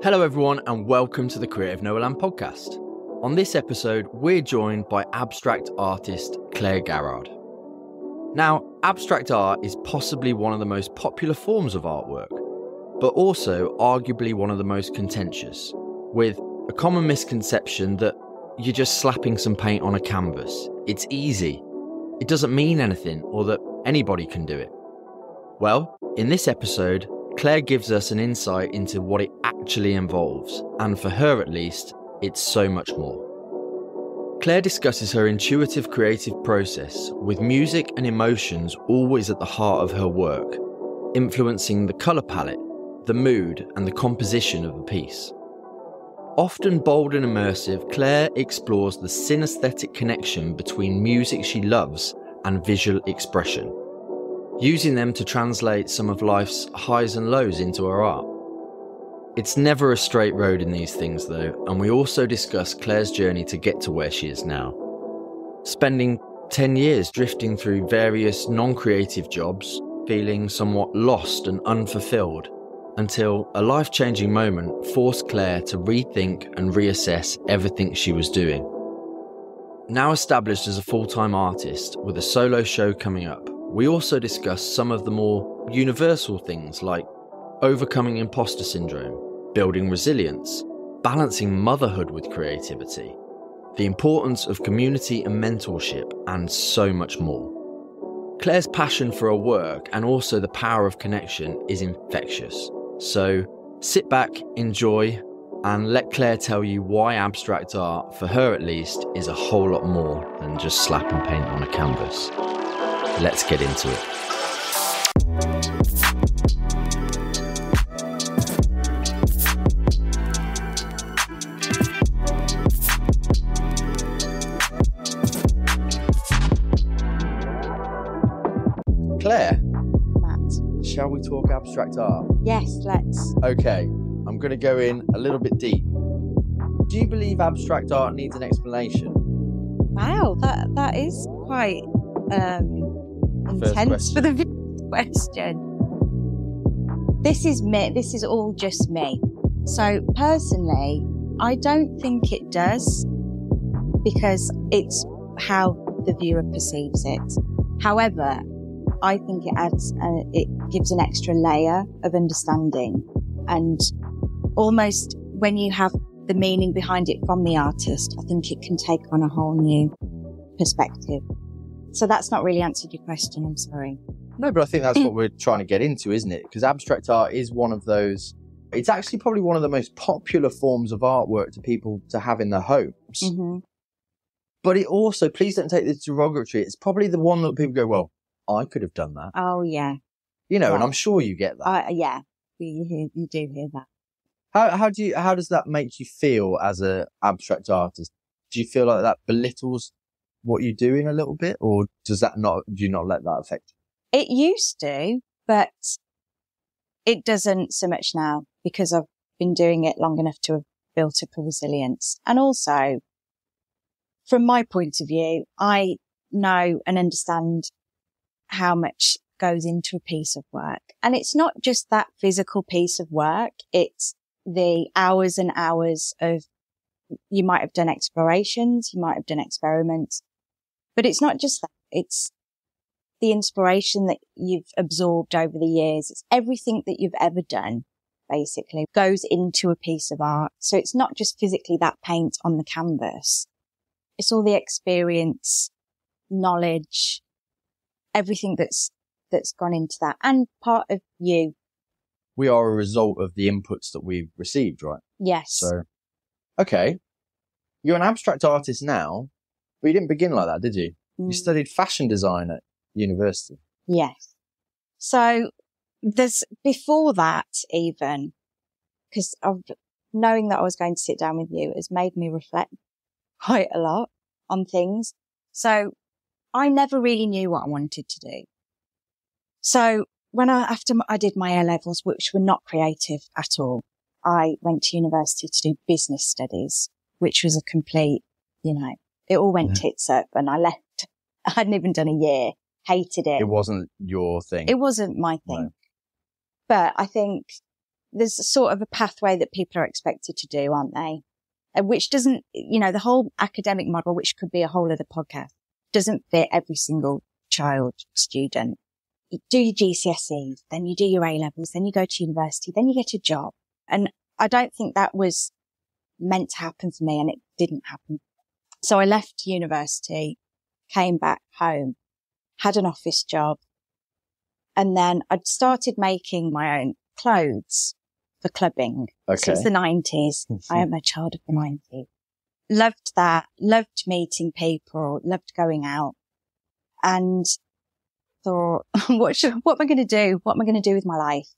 Hello everyone and welcome to the Creative Noahland podcast. On this episode, we're joined by abstract artist Claire Garrard. Now, abstract art is possibly one of the most popular forms of artwork, but also arguably one of the most contentious, with a common misconception that you're just slapping some paint on a canvas. It's easy. It doesn't mean anything, or that anybody can do it. Well, in this episode, Claire gives us an insight into what it actually involves, and for her at least, it's so much more. Claire discusses her intuitive creative process, with music and emotions always at the heart of her work, influencing the colour palette, the mood, and the composition of a piece. Often bold and immersive, Claire explores the synesthetic connection between music she loves and visual expression, using them to translate some of life's highs and lows into her art. It's never a straight road in these things though, and we also discuss Claire's journey to get to where she is now. Spending 10 years drifting through various non-creative jobs, feeling somewhat lost and unfulfilled, until a life-changing moment forced Claire to rethink and reassess everything she was doing. Now established as a full-time artist with a solo show coming up, we also discuss some of the more universal things like overcoming imposter syndrome, building resilience, balancing motherhood with creativity, the importance of community and mentorship, and so much more. Claire's passion for her work and also the power of connection is infectious. So sit back, enjoy, and let Claire tell you why abstract art, for her at least, is a whole lot more than just slapping paint on a canvas. Let's get into it. Claire, Matt. shall we talk abstract art? Yes, let's. Okay, I'm going to go in a little bit deep. Do you believe abstract art needs an explanation? Wow, that is quite intense for the question. This is me. This is all just me. So personally, I don't think it does, because it's how the viewer perceives it. However, I think it gives an extra layer of understanding, and almost when you have the meaning behind it from the artist, I think it can take on a whole new perspective. So that's not really answered your question, I'm sorry. No, but I think that's what we're trying to get into, isn't it? Because abstract art is one of those, it's actually probably one of the most popular forms of artwork to people to have in their homes. Mm-hmm. But it also, please don't take this derogatory, it's probably the one that people go, well, I could have done that. Oh, yeah. You know, Yeah. and I'm sure you get that. Yeah, you do hear that. How does that make you feel as a abstract artist? Do you feel like that belittles what you're doing a little bit, or do you not let that affect you? It used to, but it doesn't so much now, because I've been doing it long enough to have built up a resilience. And also, from my point of view, I know and understand how much goes into a piece of work. And it's not just that physical piece of work. It's the hours and hours of, you might have done explorations, you might have done experiments, but it's not just that. It's the inspiration that you've absorbed over the years. It's everything that you've ever done, basically, goes into a piece of art. So it's not just physically that paint on the canvas. It's all the experience, knowledge, everything that's gone into that, and part of you. We are a result of the inputs that we've received, right? Yes. So, okay. You're an abstract artist now, but you didn't begin like that, did you? You studied fashion design at university. Yes. So there's before that even, because of knowing that I was going to sit down with you has made me reflect quite a lot on things. So I never really knew what I wanted to do. So after I did my A-levels, which were not creative at all, I went to university to do business studies, which was a complete, it all went tits up, and I left. I hadn't even done a year, hated it. It wasn't your thing. It wasn't my thing. No. But I think there's a sort of a pathway that people are expected to do, aren't they? Which doesn't, the whole academic model, which could be a whole other podcast, doesn't fit every single child, student. You do your GCSEs, then you do your A-levels, then you go to university, then you get a job. And I don't think that was meant to happen for me, and it didn't happen. So I left university, came back home, had an office job, and then I'd started making my own clothes for clubbing. Okay. So it's the 90s. I am a child of the 90s. Loved that, loved meeting people, loved going out, and thought, what am I going to do? What am I going to do with my life?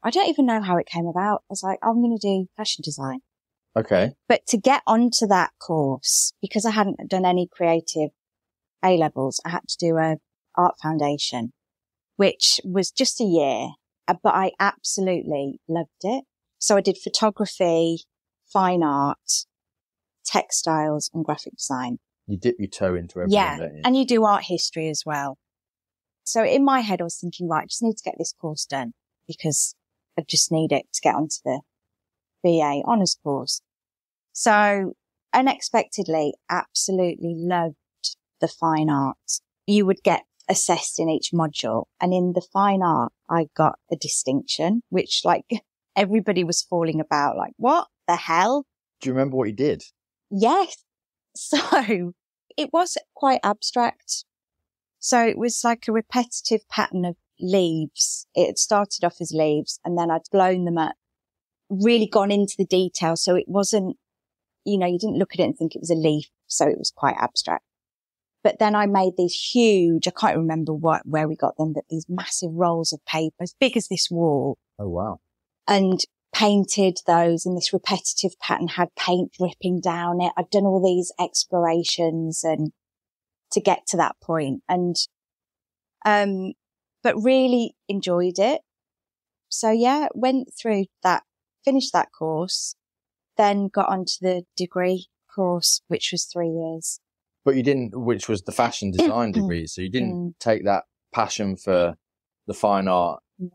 I don't even know how it came about. I was like, I'm going to do fashion design. Okay. But to get onto that course, because I hadn't done any creative A-levels, I had to do a art foundation, which was just a year, but I absolutely loved it. So I did photography, fine art, textiles and graphic design. You dip your toe into everything, Yeah. don't you? And you do art history as well. So in my head, I was thinking, right, I just need to get this course done because I just need it to get onto the BA honours course. So unexpectedly, absolutely loved the fine arts. You would get assessed in each module, and in the fine art, I got a distinction, which everybody was falling about, like, what the hell? Do you remember what you did? Yes. So it was quite abstract. So it was like a repetitive pattern of leaves. It had started off as leaves, and then I'd blown them up, really gone into the detail. So it wasn't, you didn't look at it and think it was a leaf. So it was quite abstract. But then I made these huge, I can't remember where we got them, but these massive rolls of paper as big as this wall. Oh, wow. And painted those in this repetitive pattern, had paint dripping down it. I'd done all these explorations and to get to that point, and, but really enjoyed it. So yeah, went through that, finished that course, then got onto the degree course, which was 3 years. But you didn't, which was the fashion design degree. So you didn't take that passion for the fine art. Yeah.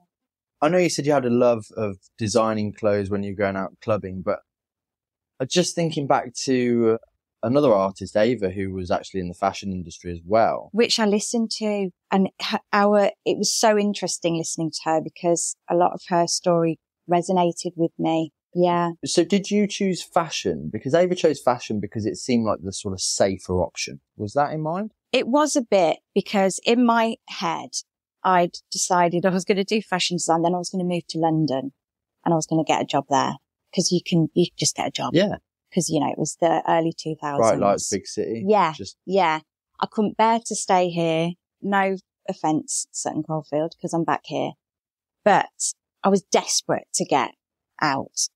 I know you said you had a love of designing clothes when you were going out clubbing, but just thinking back to another artist, Ava, who was actually in the fashion industry as well. Which I listened to, and it was so interesting listening to her because a lot of her story resonated with me. Yeah. So did you choose fashion? Because Ava chose fashion because it seemed like the sort of safer option. Was that in mind? It was a bit, because in my head, I'd decided I was going to do fashion design, then I was going to move to London and I was going to get a job there, because you can just get a job. Yeah. Because, it was the early 2000s. Right, like big city. Yeah. Yeah. I couldn't bear to stay here. No offence, Sutton Coldfield, because I'm back here. But I was desperate to get out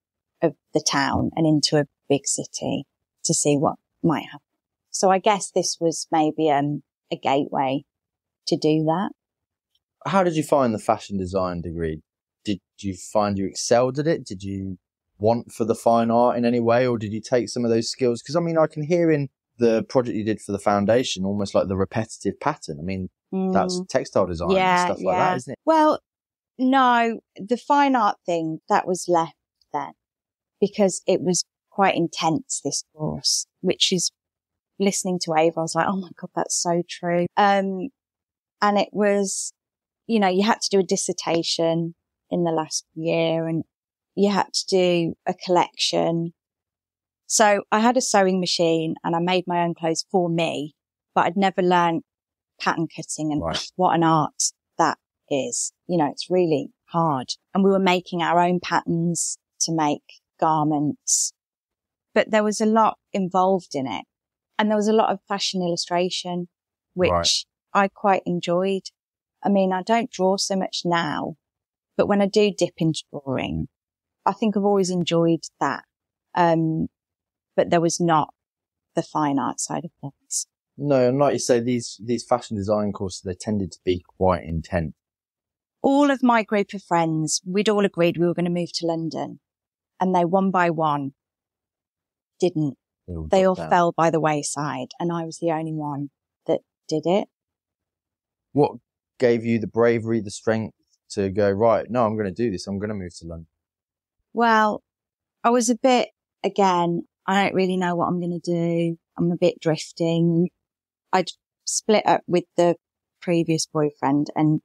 of the town and into a big city to see what might happen. So I guess this was maybe a gateway to do that. How did you find the fashion design degree? Did you find you excelled at it? Did you want for the fine art in any way, or did you take some of those skills? Because I can hear in the project you did for the foundation almost like the repetitive pattern. That's textile design and stuff like that, isn't it? Well, no, the fine art thing, that was left then because it was quite intense, this course, which is, listening to Ava, I was like, oh my God, that's so true. And it was, you had to do a dissertation in the last year, and you had to do a collection. So I had a sewing machine and I made my own clothes for me, but I'd never learned pattern cutting and what an art that is. It's really hard. And we were making our own patterns to make garments, but there was a lot involved in it. And there was a lot of fashion illustration, which I quite enjoyed. I don't draw so much now, but when I do dip into drawing, I think I've always enjoyed that. But there was not the fine art side of things. No, and like you say, these fashion design courses, they tended to be quite intense. All of my group of friends, we'd all agreed we were going to move to London, and they one by one didn't. They all fell by the wayside, and I was the only one that did it. What gave you the bravery, the strength to go, right, no, I'm going to do this. I'm going to move to London? Well, I was a bit, again, I don't really know what I'm going to do. I'm a bit drifting. I'd split up with the previous boyfriend and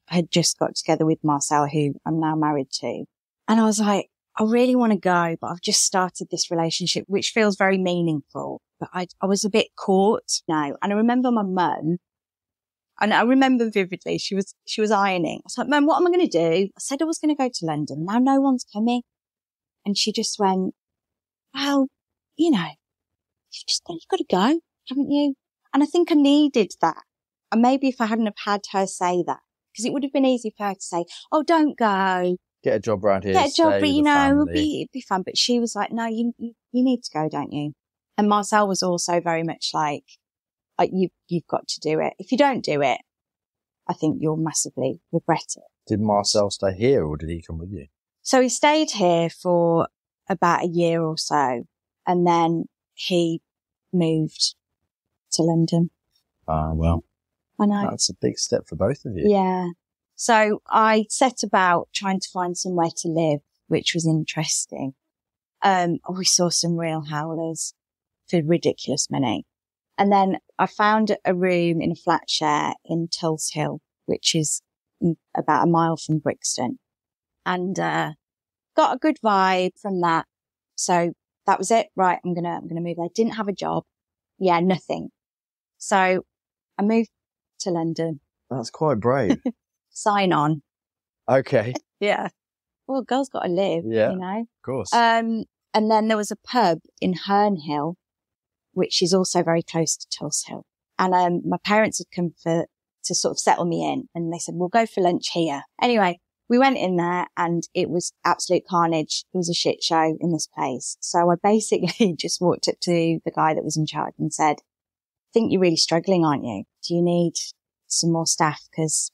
had just got together with Marcel, who I'm now married to. And I was like, I really want to go, but I've just started this relationship, which feels very meaningful. But I was a bit caught now. And I remember my mum, and I remember vividly, she was ironing. I was like, Mum, what am I going to do? I said I was going to go to London. Now no one's coming. And she just went, well, you've got to go, haven't you? And I think I needed that. And maybe if I hadn't have had her say that, because it would have been easy for her to say, oh, don't go. Get a job around here. Get a job, but family. it'd be fun. But she was like, no, you need to go, don't you? And Marcel was also very much like you've got to do it. If you don't do it, I think you'll massively regret it. Did Marcel stay here or did he come with you? So he stayed here for about a year or so, and then he moved to London. Ah, well. I know. That's a big step for both of you. Yeah. So I set about trying to find somewhere to live, which was interesting. We saw some real howlers for ridiculous money. And then I found a room in a flat share in Tulse Hill, which is about a mile from Brixton, and got a good vibe from that. So that was it. Right. I'm going to move there. Didn't have a job. Yeah. Nothing. So I moved to London. That's quite brave. Sign on. Okay. Yeah. Well, a girl's got to live, Yeah, you know. Of course. And then there was a pub in Herne Hill, which is also very close to Tulse Hill. And my parents had come to sort of settle me in, and they said, we'll go for lunch here. Anyway, we went in there and it was absolute carnage. It was a shit show in this place. So I basically just walked up to the guy that was in charge and said, I think you're really struggling, aren't you? Do you need some more staff? Because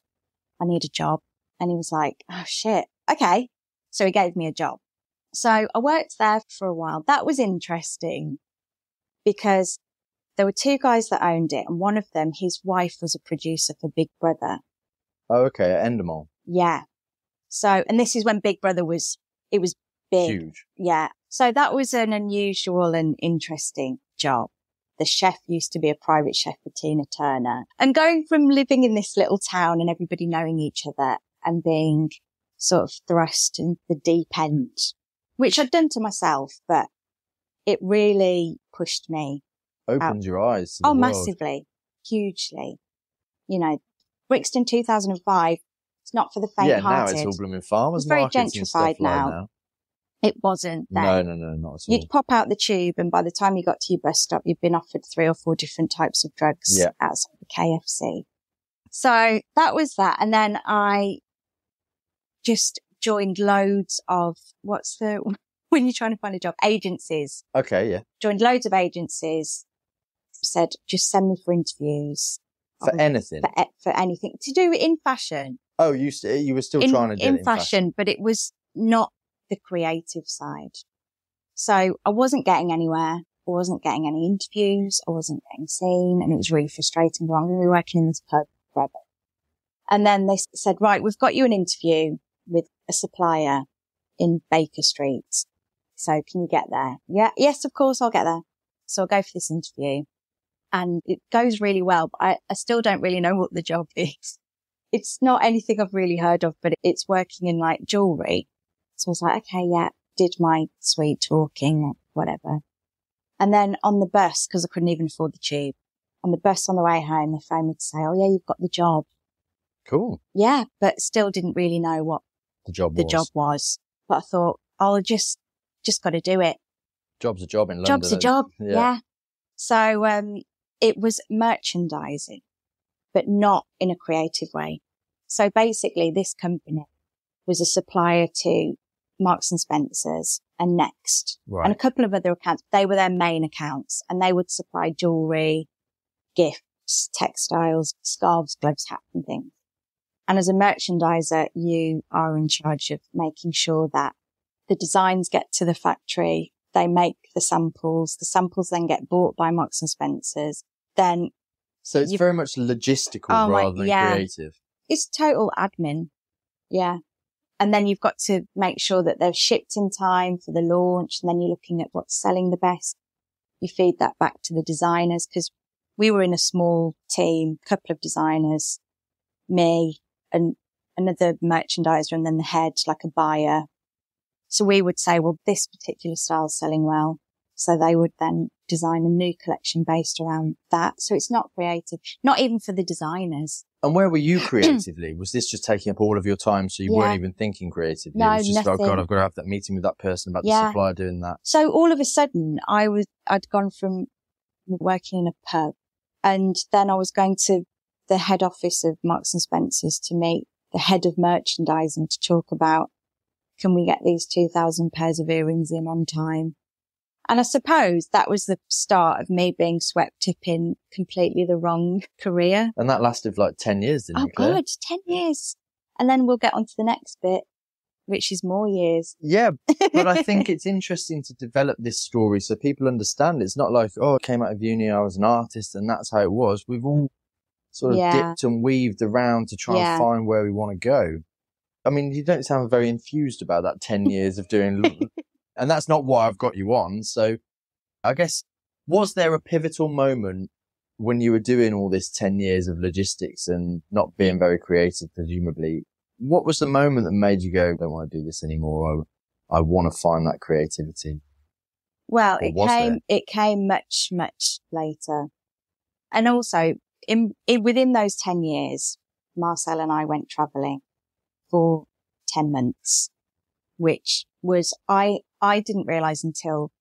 I need a job. And he was like, oh shit. Okay. So he gave me a job. So I worked there for a while. That was interesting because there were two guys that owned it, and one of them, his wife was a producer for Big Brother. Oh, okay. At Endemol. Yeah. So, and this is when Big Brother was big. Huge. Yeah. So that was an unusual and interesting job. The chef used to be a private chef for Tina Turner. And going from living in this little town and everybody knowing each other and being sort of thrust in the deep end, which I'd done to myself, but it really pushed me. Opened your eyes to the world. Massively, hugely. You know, Brixton 2005, it's not for the faint-hearted. Yeah, now it's all blooming farmers it's very markets and stuff gentrified now. like now. It wasn't then. No, not at all. You'd pop out the tube, and by the time you got to your bus stop, you'd been offered 3 or 4 different types of drugs outside the KFC. So that was that. And then I just joined loads of, when you're trying to find a job, agencies. Okay, yeah. Joined loads of agencies, said, just send me for interviews. For anything? For anything. To do in fashion. Oh, you were still trying to do it in fashion, but it was not the creative side. So I wasn't getting anywhere. I wasn't getting any interviews. I wasn't getting seen, and it was really frustrating. I'm going to be working in this pub forever. And then they said, right, we've got you an interview with a supplier in Baker Street. So can you get there? Yeah. Yes, of course I'll get there. So I'll go for this interview, and it goes really well, but I still don't really know what the job is. It's not anything I've really heard of, but it's working in like jewelry. So I was like, okay, yeah, did my sweet talking, whatever. And then on the bus, because I couldn't even afford the tube, on the bus on the way home, they phoned me to say, oh yeah, you've got the job. Cool. Yeah, but still didn't really know what the job was. But I thought, I'll just got to do it. Job's a job in London. Job's a job. Yeah. So, it was merchandising, but not in a creative way. So basically this company was a supplier to Marks and Spencer's and Next and a couple of other accounts. They were their main accounts, and they would supply jewelry, gifts, textiles, scarves, gloves, hats and things. And as a merchandiser, you are in charge of making sure that the designs get to the factory. They make the samples then get bought by Marks and Spencer's. Then. So it's very much logistical rather than creative. It's total admin. Yeah. And then you've got to make sure that they're shipped in time for the launch. And then you're looking at what's selling the best. You feed that back to the designers, because we were in a small team, couple of designers, me and another merchandiser, and then the head, like a buyer. So we would say, well, this particular style's selling well. So they would then design a new collection based around that. So it's not creative, not even for the designers. And where were you creatively? Was this just taking up all of your time, so you weren't even thinking creatively? No, it was just, nothing. oh God, I've got to have that meeting with that person about the supplier doing that. So all of a sudden, I'd gone from working in a pub, and then I was going to the head office of Marks and Spencer's to meet the head of merchandising to talk about, can we get these 2,000 pairs of earrings in on time? And I suppose that was the start of me being swept up in completely the wrong career. And that lasted like 10 years, didn't it, Claire? Oh God, 10 years. And then we'll get on to the next bit, which is more years. Yeah, but I think it's interesting to develop this story so people understand. It's not like, oh, I came out of uni, I was an artist, and that's how it was. We've all sort of dipped and weaved around to try and find where we want to go. I mean, you don't sound very enthused about that 10 years of doing... And that's not why I've got you on. So I guess, was there a pivotal moment when you were doing all this 10 years of logistics and not being very creative, presumably? What was the moment that made you go, I don't want to do this anymore? I want to find that creativity. Well, it came much, much later. And also within those 10 years, Marcel and I went traveling for 10 months, which was, I didn't realize until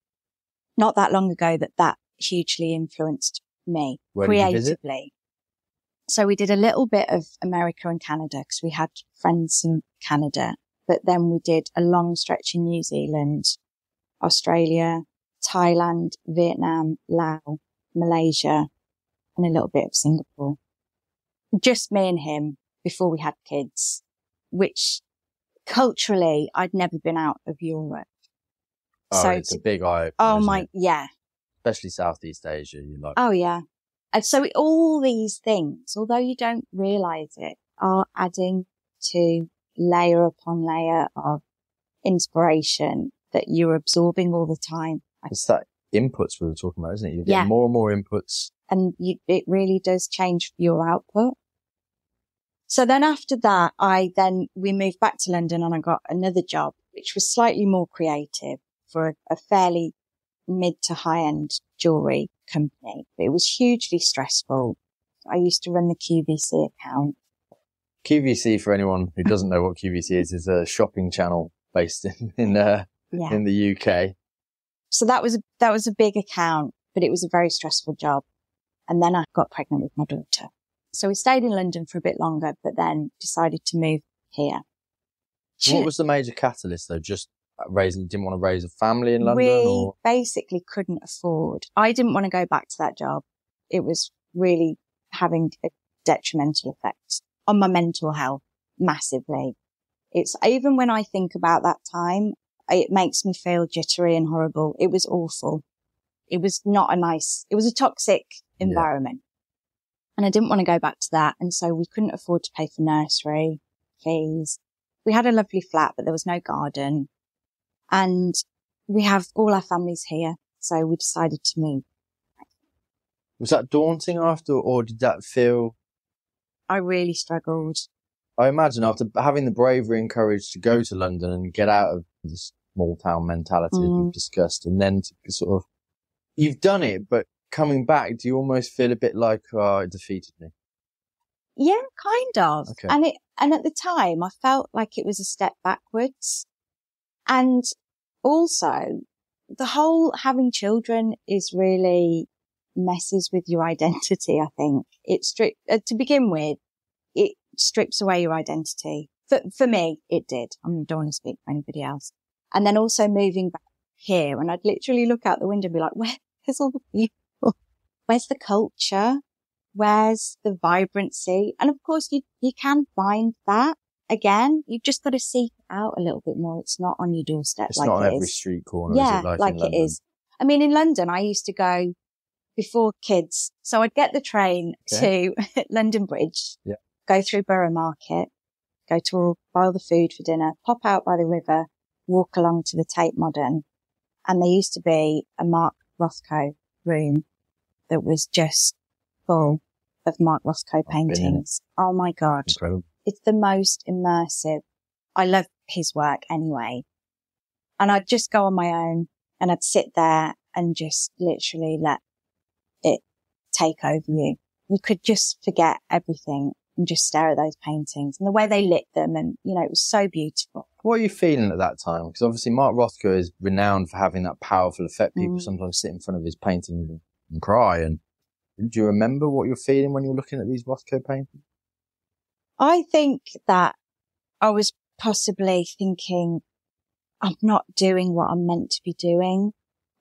not that long ago that hugely influenced me creatively. So we did a little bit of America and Canada because we had friends in Canada, but then we did a long stretch in New Zealand, Australia, Thailand, Vietnam, Laos, Malaysia, and a little bit of Singapore. Just me and him before we had kids, which culturally I'd never been out of Europe. Oh, so it's a big eye. Oh my, yeah. Especially Southeast Asia, you like. Oh yeah. And so all these things, although you don't realize it, are adding to layer upon layer of inspiration that you're absorbing all the time. It's that inputs we were talking about, isn't it? You get more and more inputs. And it really does change your output. So then after that, we moved back to London and I got another job, which was slightly more creative for a fairly mid to high end jewelry company. But it was hugely stressful. I used to run the QVC account. QVC, for anyone who doesn't know what QVC is a shopping channel based in the UK. So that was a big account, but it was a very stressful job. And then I got pregnant with my daughter. So we stayed in London for a bit longer, but then decided to move here. What was the major catalyst though? Just didn't want to raise a family in London? We basically couldn't afford. I didn't want to go back to that job. It was really having a detrimental effect on my mental health massively. It's even when I think about that time, it makes me feel jittery and horrible. It was awful. It was it was a toxic environment. And I didn't want to go back to that. And so we couldn't afford to pay for nursery fees. We had a lovely flat, but there was no garden. And we have all our families here. So we decided to move. Was that daunting after, or did that feel? I really struggled. I imagine after having the bravery and courage to go to London and get out of the small town mentality we've discussed, and then to sort of, you've done it, but coming back, do you almost feel a bit like, oh, it defeated me? Yeah, kind of. Okay. And at the time, I felt like it was a step backwards. And also, the whole having children is really messes with your identity, I think. To begin with, it strips away your identity. For me, it did. I don't want to speak for anybody else. And then also moving back here, and I'd literally look out the window and be like, where's all the people? Where's the culture? Where's the vibrancy? And of course, you can find that. Again, you've just got to seek it out a little bit more. It's not on your doorstep. It's not on every street corner, yeah, is it? Like it is. I mean, in London, I used to go before kids. So I'd get the train to London Bridge, go through Borough Market, go to boil the food for dinner, pop out by the river, walk along to the Tate Modern. And there used to be a Mark Rothko room that was just full of Mark Rothko paintings. Oh my God. Incredible. It's the most immersive. I love his work anyway. And I'd just go on my own and I'd sit there and just literally let it take over you. You could just forget everything and just stare at those paintings and the way they lit them. And, you know, it was so beautiful. What are you feeling at that time? Because obviously Mark Rothko is renowned for having that powerful effect. People sometimes sit in front of his paintings and cry. And do you remember what you're feeling when you're looking at these Rothko paintings? I think that I was possibly thinking, I'm not doing what I'm meant to be doing.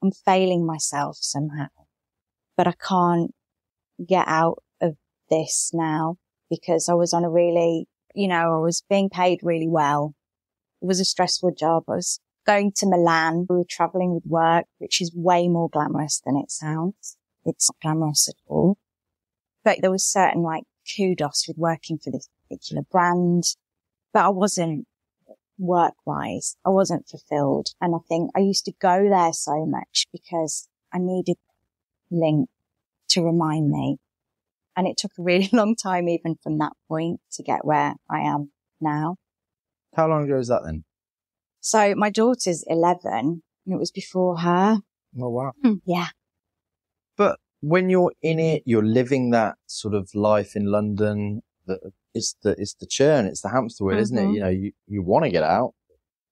I'm failing myself somehow, but I can't get out of this now because I was on a really, you know, I was being paid really well. It was a stressful job. I was going to Milan. We were traveling with work, which is way more glamorous than it sounds. It's not glamorous at all. But there was certain like kudos with working for this particular brand, but I wasn't work-wise. I wasn't fulfilled. And I think I used to go there so much because I needed Link to remind me. And it took a really long time even from that point to get where I am now. How long ago was that then? So my daughter's 11 and it was before her. Oh, wow. Yeah. But when you're in it, you're living that sort of life in London. It's the churn, it's the hamster wheel, isn't it? You know, you want to get out.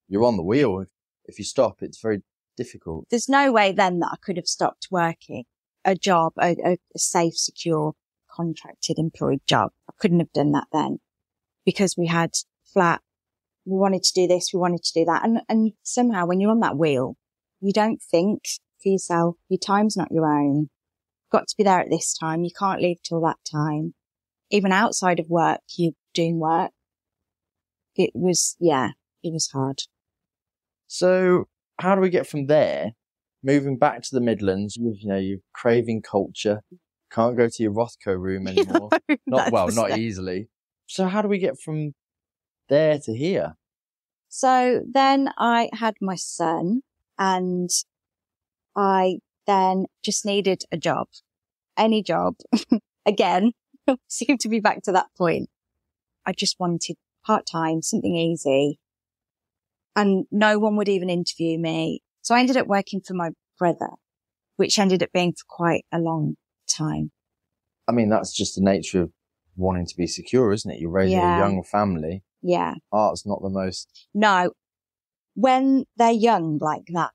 You're on the wheel. If you stop, it's very difficult. There's no way then that I could have stopped working a job, a safe, secure, contracted, employed job. I couldn't have done that then because we had flat. We wanted to do this. We wanted to do that. And somehow when you're on that wheel, you don't think for yourself. Your time's not your own. Got to be there at this time. You can't leave till that time. Even outside of work, you're doing work. It was hard. So how do we get from there, moving back to the Midlands? You know, you're craving culture. Can't go to your Rothko room anymore. Not easily. So how do we get from there to here? So then I had my son and I then just needed a job, any job. Again, seemed to be back to that point. I just wanted part-time, something easy. And no one would even interview me. So I ended up working for my brother, which ended up being for quite a long time. I mean, that's just the nature of wanting to be secure, isn't it? You're raising a young family. Yeah. Art's not the most... No. When they're young like that,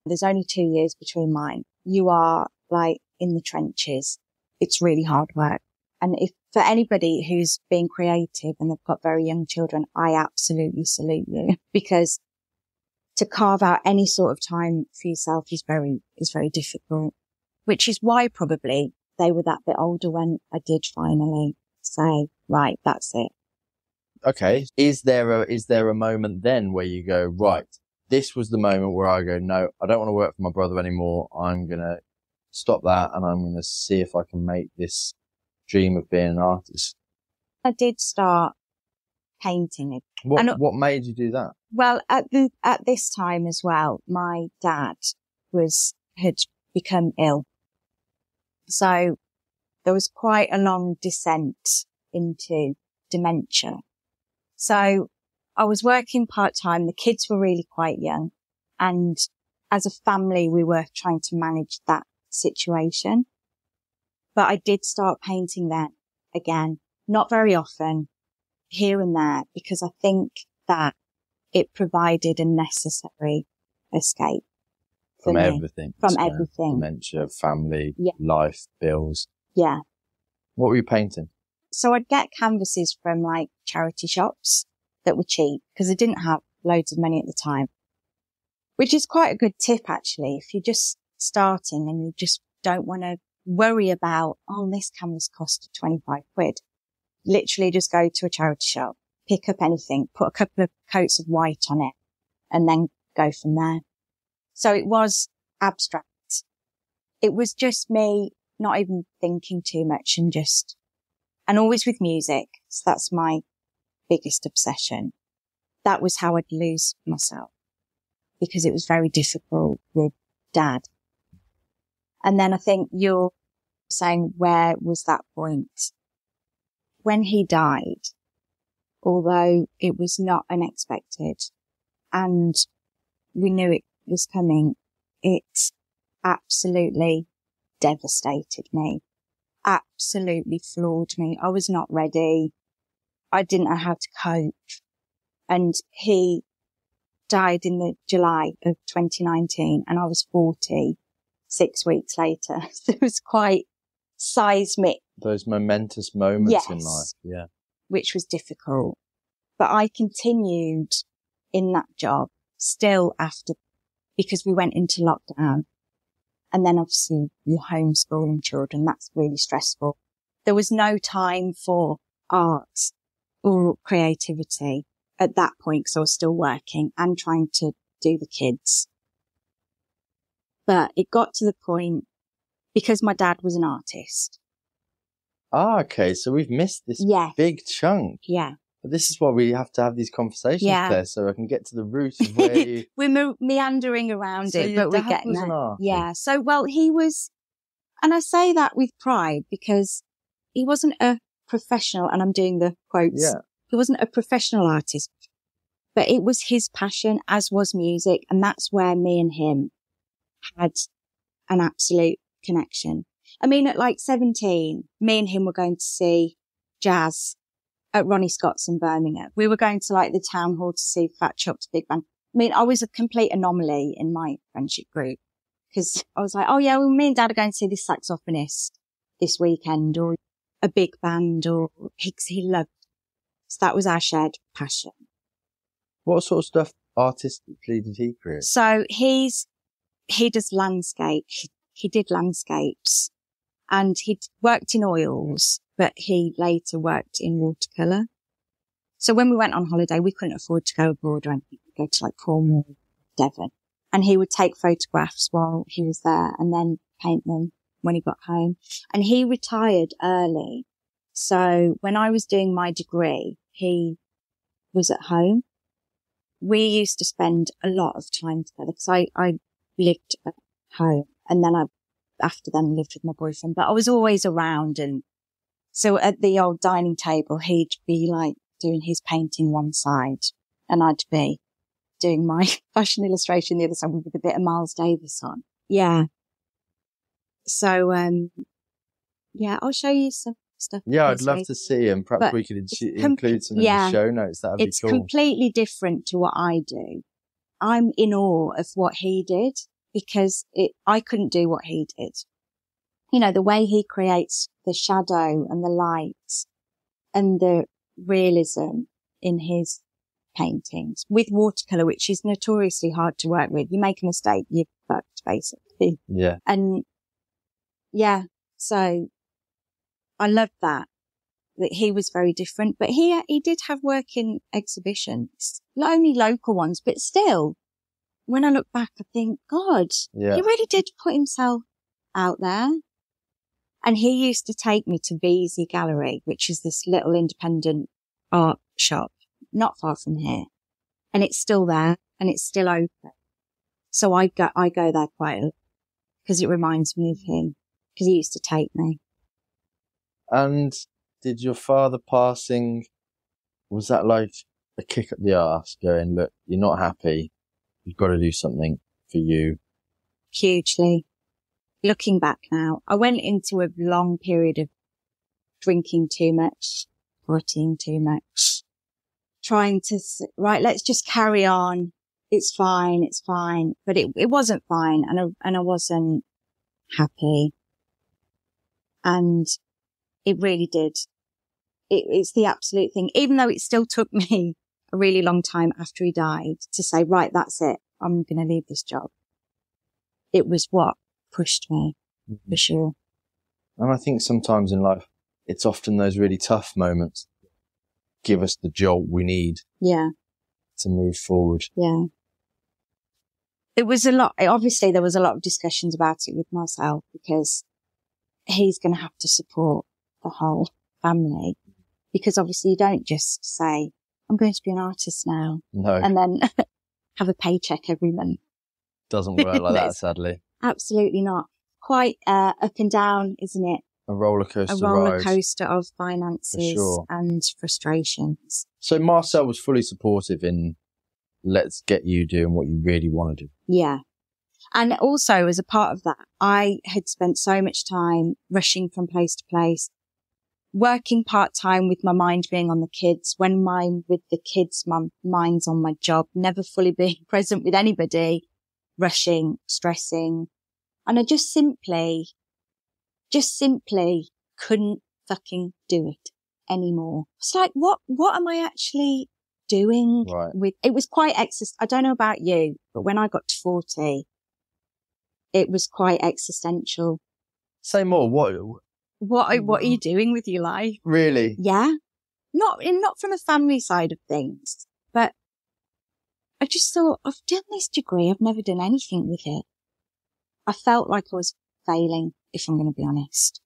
there's only 2 years between mine. You are like in the trenches. It's really hard work. And if for anybody who's being creative and they've got very young children, I absolutely salute you because to carve out any sort of time for yourself is very difficult, which is why probably they were that bit older when I did finally say, right, that's it. Okay. Is there a moment then where you go, right, this was the moment where I go, no, I don't want to work for my brother anymore. I'm going to stop that and I'm going to see if I can make this dream of being an artist? I did start painting it. What made you do that? Well, at this time as well, my dad had become ill. So there was quite a long descent into dementia. So I was working part-time. The kids were really quite young. And as a family, we were trying to manage that situation. But I did start painting then again, not very often, here and there, because I think that it provided a necessary escape. From everything. From everything. Dementia, family, life, bills. Yeah. What were you painting? So I'd get canvases from like charity shops that were cheap because I didn't have loads of money at the time, which is quite a good tip actually. If you're just starting and you just don't want to worry about, oh, this canvas cost 25 quid. Literally just go to a charity shop, pick up anything, put a couple of coats of white on it and then go from there. So it was abstract. It was just me not even thinking too much and always with music. So that's my biggest obsession. That was how I'd lose myself, because it was very difficult with Dad. And then I think you're saying, where was that point? When he died, although it was not unexpected and we knew it was coming, it absolutely devastated me, absolutely floored me. I was not ready. I didn't know how to cope. And he died in the July of 2019 and I was 40 6 weeks later. So it was quite seismic. Those momentous moments Yes, in life. Yeah. which was difficult. But I continued in that job still after, because we went into lockdown. And then obviously you're homeschooling children. That's really stressful. There was no time for art or creativity at that point, because I was still working and trying to do the kids. But it got to the point, because my dad was an artist. Ah, okay. So we've missed this Yes. big chunk. Yeah. But this is why we have to have these conversations, Yeah. Claire, so I can get to the root of where you... We're meandering around So it, your but we're dad getting was an there. artist? Yeah. So, well, he was, and I say that with pride because he wasn't a professional, and I'm doing the quotes. Yeah. He wasn't a professional artist, but it was his passion, as was music. And that's where me and him had an absolute connection. I mean, at like 17, me and him were going to see jazz at Ronnie Scott's in Birmingham. We were going to like the town hall to see Fat Chop's big band. I mean, I was a complete anomaly in my friendship group, because I was like, oh yeah, well, me and Dad are going to see this saxophonist this weekend, or a big band, or he loved. So that was our shared passion. What sort of stuff artistically did he create? So he does landscape. He did landscapes, and he'd worked in oils, but he later worked in watercolour. So when we went on holiday, we couldn't afford to go abroad or anything. We'd go to like Cornwall, Devon, and he would take photographs while he was there and then paint them when he got home. And he retired early. So when I was doing my degree, he was at home. We used to spend a lot of time together, because I lived at home, and then after then lived with my boyfriend, but I was always around. And so at the old dining table, he'd be like doing his painting one side and I'd be doing my fashion illustration the other side with a bit of Miles Davis on. Yeah. So, yeah, I'll show you some stuff. Yeah, I'd love to see, and perhaps we could include some in the show notes. That would be cool. It's completely different to what I do. I'm in awe of what he did, because I couldn't do what he did. You know, the way he creates the shadow and the light and the realism in his paintings with watercolour, which is notoriously hard to work with. You make a mistake, you're fucked, basically. Yeah. And yeah, so I loved that he was very different, but he did have work in exhibitions, not only local ones, but still, when I look back, I think, God, he really did put himself out there. And he used to take me to Veazey Gallery, which is this little independent art shop not far from here. And it's still there and it's still open. So I go there quite a lot, because it reminds me of him, because he used to take me. And did your father passing, was that like a kick up the arse, going, look, you're not happy, you've got to do something for you? Hugely. Looking back now, I went into a long period of drinking too much, partying too much, trying to, right, let's just carry on. It's fine. It's fine. But it wasn't fine. And I wasn't happy. And it really did. It's the absolute thing, even though it still took me a really long time after he died to say, right, that's it. I'm going to leave this job. It was what pushed me, for sure. And I think sometimes in life, it's often those really tough moments that give us the jolt we need. Yeah. To move forward. Yeah. There was a lot of discussions about it with myself, because he's going to have to support the whole family, because obviously you don't just say, I'm going to be an artist now. No, And then have a paycheck every month. doesn't work like that, It's sadly. absolutely not. Quite up and down, isn't it? A roller coaster A roller ride. coaster of finances sure. and frustrations. So Marcel was fully supportive in let's get you doing what you really want to do. Yeah. And also as a part of that, I had spent so much time rushing from place to place, working part-time with my mind being on the kids, when mine with the kids, my mind's on my job, never fully being present with anybody, rushing, stressing. And I just simply couldn't fucking do it anymore. It's like, what am I actually doing with, it was quite I don't know about you, but when I got to 40, it was quite existential. Say more. What are you doing with your life? Really? Yeah. Not from a family side of things, but I just thought, I've done this degree. I've never done anything with it. I felt like I was failing, if I'm going to be honest,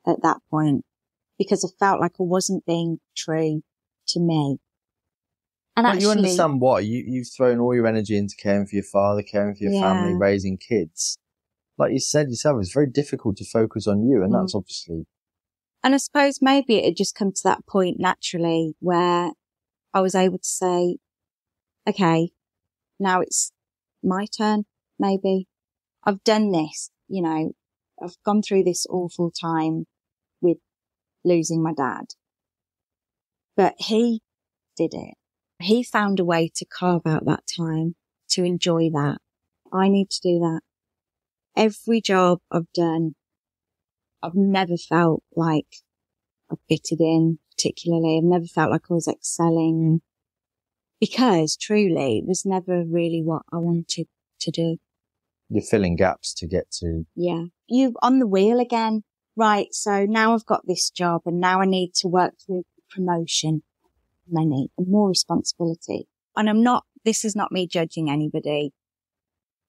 at that point, because I felt like I wasn't being true to me. And well, actually, you understand what? You've thrown all your energy into caring for your father, caring for your family, raising kids. Like you said yourself, it's very difficult to focus on you, and that's obviously. And I suppose maybe it had just come to that point naturally where I was able to say, okay, now it's my turn, maybe. I've done this, I've gone through this awful time with losing my dad. But he did it. He found a way to carve out that time to enjoy that. I need to do that. Every job I've done, I've never felt like I've fitted in particularly. I've never felt like I was excelling because truly it was never really what I wanted to do. You're filling gaps to get to. Yeah. You're on the wheel again. Right. So now I've got this job and now I need to work through promotion, money and more responsibility. And this is not me judging anybody.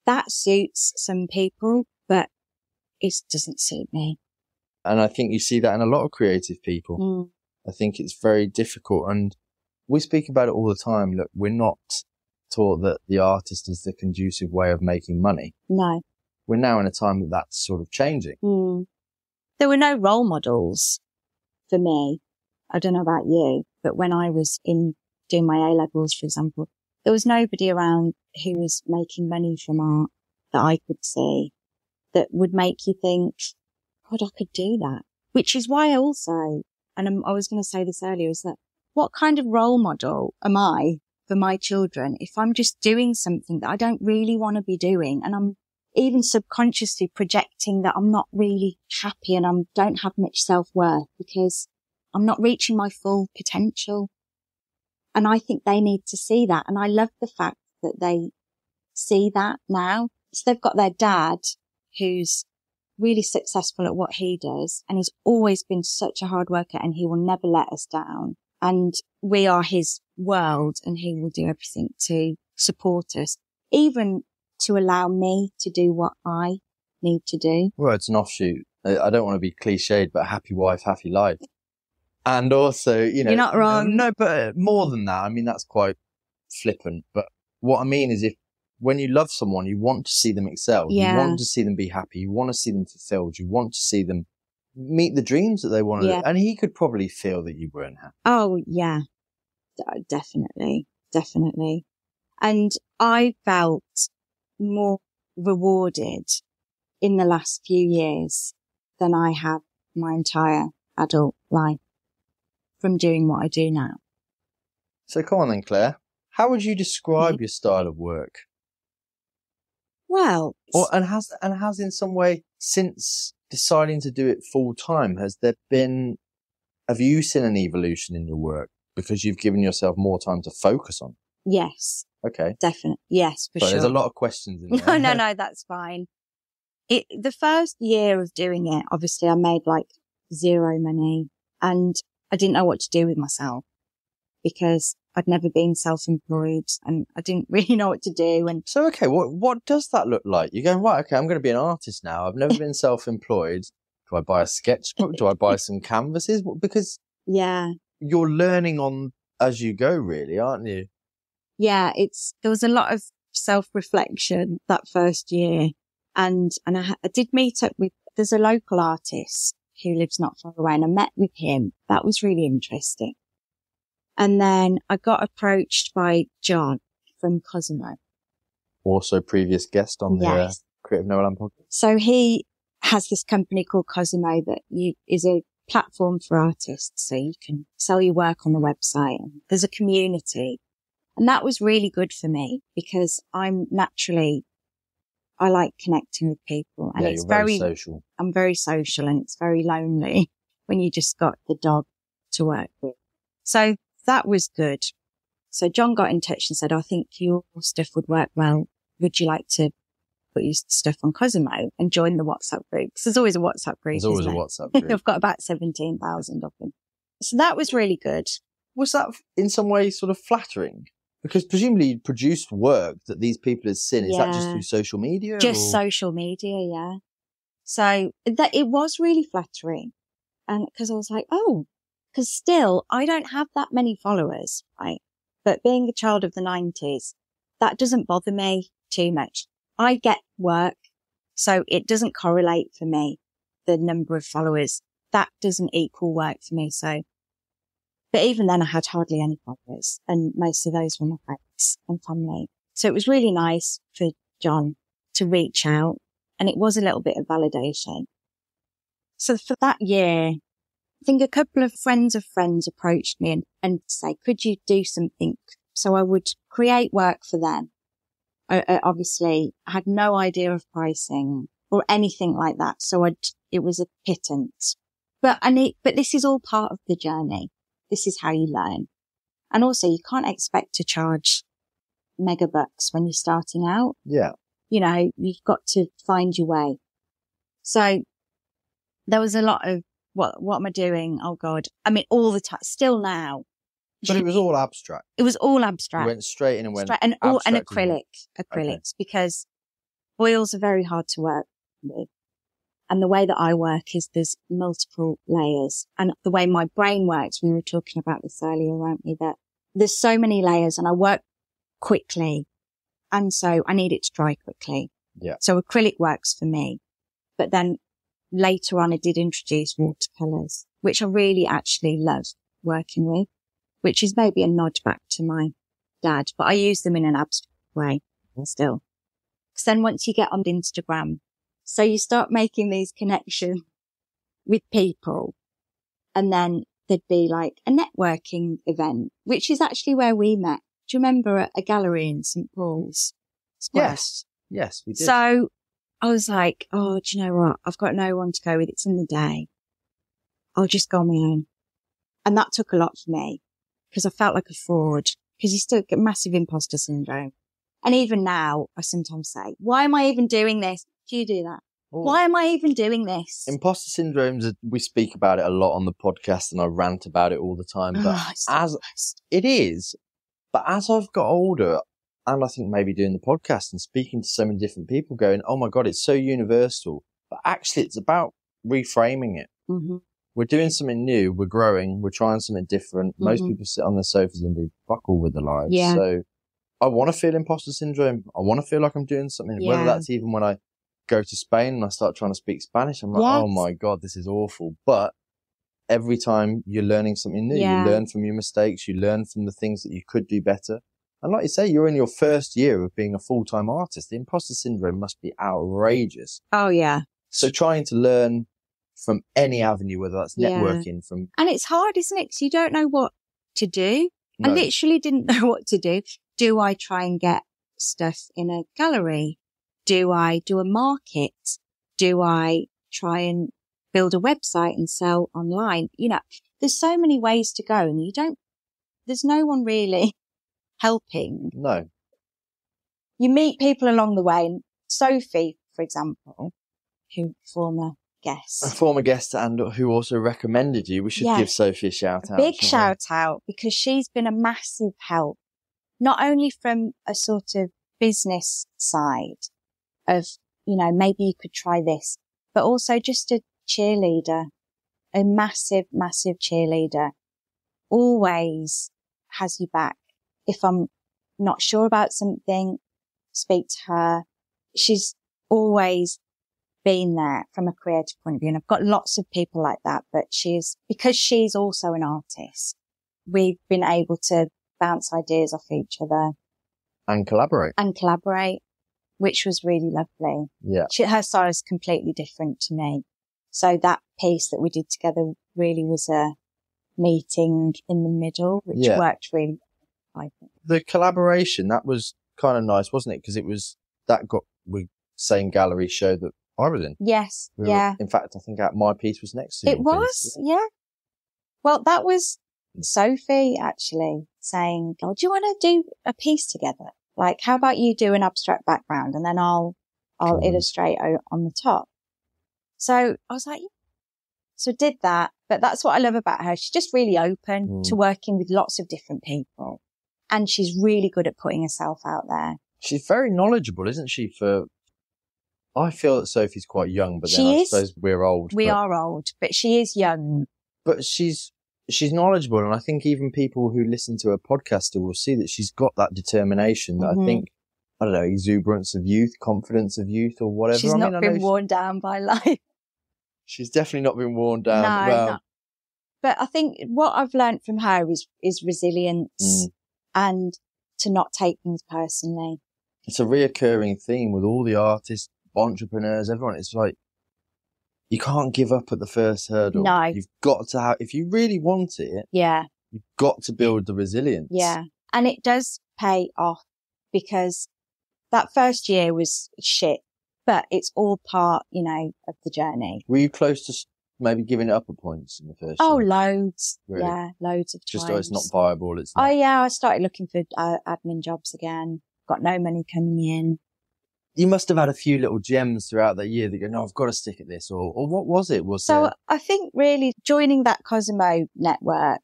That suits some people, but it doesn't suit me. And I think you see that in a lot of creative people. I think it's very difficult. And we speak about it all the time. Look, we're not taught that the artist is the conducive way of making money. No. We're now in a time that that's sort of changing. There were no role models for me. I don't know about you, but when I was doing my A-levels, for example, there was nobody around who was making money from art that I could see that would make you think, God, I could do that. Which is why I also, and I was going to say this earlier, is that what kind of role model am I for my children if I'm just doing something that I don't really want to be doing, and I'm even subconsciously projecting that I'm not really happy and I don't have much self-worth because I'm not reaching my full potential. And I think they need to see that. And I love the fact that they see that now. So they've got their dad who's really successful at what he does, and he's always been such a hard worker and he will never let us down. And we are his world and he will do everything to support us, even to allow me to do what I need to do. Well, it's an offshoot. I don't want to be cliched, but happy wife, happy life. And also, You're not wrong. No, but more than that, I mean, that's quite flippant. But what I mean is when you love someone, you want to see them excel. Yeah. You want to see them be happy. You want to see them fulfilled. You want to see them meet the dreams that they want to do. And he could probably feel that you weren't happy. Oh, yeah. Definitely. And I felt more rewarded in the last few years than I have my entire adult life from doing what I do now. So come on then, Claire. How would you describe your style of work? Well, And has in some way, since deciding to do it full time, have you seen an evolution in your work because you've given yourself more time to focus on? Yes. Okay. Definitely. Yes, for sure. There's a lot of questions in there. No, that's fine. The first year of doing it, obviously I made like zero money and I didn't know what to do with myself because I'd never been self-employed and I didn't really know what to do. And so, okay, what does that look like? You're going, right, okay, I'm going to be an artist now. I've never been self-employed. Do I buy a sketchbook? Do I buy some canvases? Because yeah, you're learning on as you go, really, aren't you? Yeah, there was a lot of self-reflection that first year. And I did meet up there's a local artist who lives not far away, and I met with him. That was really interesting. And then I got approached by John from Cosimo. Also previous guest on the Creative Nolan podcast. So he has this company called Cosimo that is a platform for artists. So you can sell your work on the website, and there's a community. And that was really good for me because I like connecting with people, and it's very social. I'm very social, and it's very lonely when you just got the dog to work with. So that was good. So John got in touch and said, I think your stuff would work well. Would you like to put your stuff on Cosimo and join the WhatsApp group? Because there's always a WhatsApp group. There's always a WhatsApp group. I've got about 17,000 of them. So that was really good. Was that in some way sort of flattering? Because presumably you produced work that these people had seen. Is that just through social media? Just social media, yeah. So that it was really flattering. And because I was like, because still I don't have that many followers, right? But being a child of the 90s, that doesn't bother me too much. I get work, so it doesn't correlate for me, the number of followers. That doesn't equal work for me. So, but even then I had hardly any followers, and most of those were my friends and family. So it was really nice for John to reach out, and it was a little bit of validation. So for that year, I think a couple of friends approached me and say, could you do something? So I would create work for them. Obviously, I had no idea of pricing or anything like that. So it was a pittance. But this is all part of the journey. This is how you learn. And also you can't expect to charge mega bucks when you're starting out. Yeah. You know, you've got to find your way. So there was a lot of, what am I doing? Oh God. I mean, all the time, still now. But it was all abstract. It was all abstract. You went straight in and went and acrylics, okay. Because oils are very hard to work with. And the way that I work is there's multiple layers. And the way my brain works, we were talking about this earlier, weren't we? That there's so many layers and I work quickly. And so I need it to dry quickly. Yeah. So acrylic works for me. But then later on, I did introduce watercolors, which I really actually love working with, which is maybe a nod back to my dad, but I use them in an abstract way still. Because then once you get on Instagram, so you start making these connections with people, and then there'd be like a networking event, which is actually where we met. Do you remember at a gallery in St. Paul's Square? Yes, we did. So I was like, oh, do you know what? I've got no one to go with. It's in the day. I'll just go on my own. And that took a lot for me because I felt like a fraud, because you still get massive imposter syndrome. And even now, I sometimes say, why am I even doing this? Do you do that? Oh. Why am I even doing this? Imposter syndromes, we speak about it a lot on the podcast and I rant about it all the time. But it is, but as I've got older, and I think maybe doing the podcast and speaking to so many different people going, oh my God, it's so universal. But actually it's about reframing it. Mm-hmm. We're doing something new. We're growing. We're trying something different. Mm-hmm. Most people sit on their sofas and do fuck all with their lives. Yeah. So I want to feel imposter syndrome. I want to feel like I'm doing something, whether that's even when I go to Spain and I start trying to speak Spanish. I'm like, oh my God, this is awful. But every time you're learning something new, you learn from your mistakes. You learn from the things that you could do better. And like you say, you're in your first year of being a full-time artist. The imposter syndrome must be outrageous. Oh, yeah. So trying to learn from any avenue, whether that's networking from... And it's hard, isn't it? Because you don't know what to do. No. I literally didn't know what to do. Do I try and get stuff in a gallery? Do I do a market? Do I try and build a website and sell online? You know, there's so many ways to go and there's no one really helping. No. You meet people along the way. And Sophie, for example, a former guest and who also recommended you. We should give Sophie a shout out. Big shout out, because she's been a massive help, not only from a sort of business side of, you know, maybe you could try this, but also just a cheerleader, a massive, massive cheerleader, always has your back. If I'm not sure about something, speak to her. She's always been there from a creative point of view. And I've got lots of people like that, but because she's also an artist, we've been able to bounce ideas off each other. And collaborate. Which was really lovely. Yeah. Her style is completely different to me. So that piece that we did together really was a meeting in the middle, which worked really well, I think. The collaboration, that was kind of nice, wasn't it? Because that got the same gallery show that I was in. Yes. In fact, I think my piece was next to it was, yeah. Well, that was Sophie actually saying, "Oh, do you want to do a piece together? Like, how about you do an abstract background and then I'll illustrate on the top." So I was like, so did that. But that's what I love about her. She's just really open to working with lots of different people. And she's really good at putting herself out there. She's very knowledgeable, isn't she? I feel that Sophie's quite young, but then I suppose we're old. We are old, but she is young. But she's knowledgeable. And I think even people who listen to her podcaster will see that she's got that determination that I think, I don't know, exuberance of youth, confidence of youth or whatever. She's not been worn down by life. She's definitely not been worn down. No. But I think what I've learned from her is resilience and to not take things personally. It's a reoccurring theme with all the artists, entrepreneurs, everyone. It's like, you can't give up at the first hurdle. No. You've got to if you really want it, you've got to build the resilience. Yeah. And it does pay off because that first year was shit, but it's all part, of the journey. Were you close to maybe giving it up at points in the first year? Oh, loads. Really? Yeah, loads of times. Just though it's not viable. It's not. Oh, yeah. I started looking for admin jobs again. Got no money coming in. You must have had a few little gems throughout that year that go, no, I've got to stick at this. Or what was it? I think really joining that Cosimo network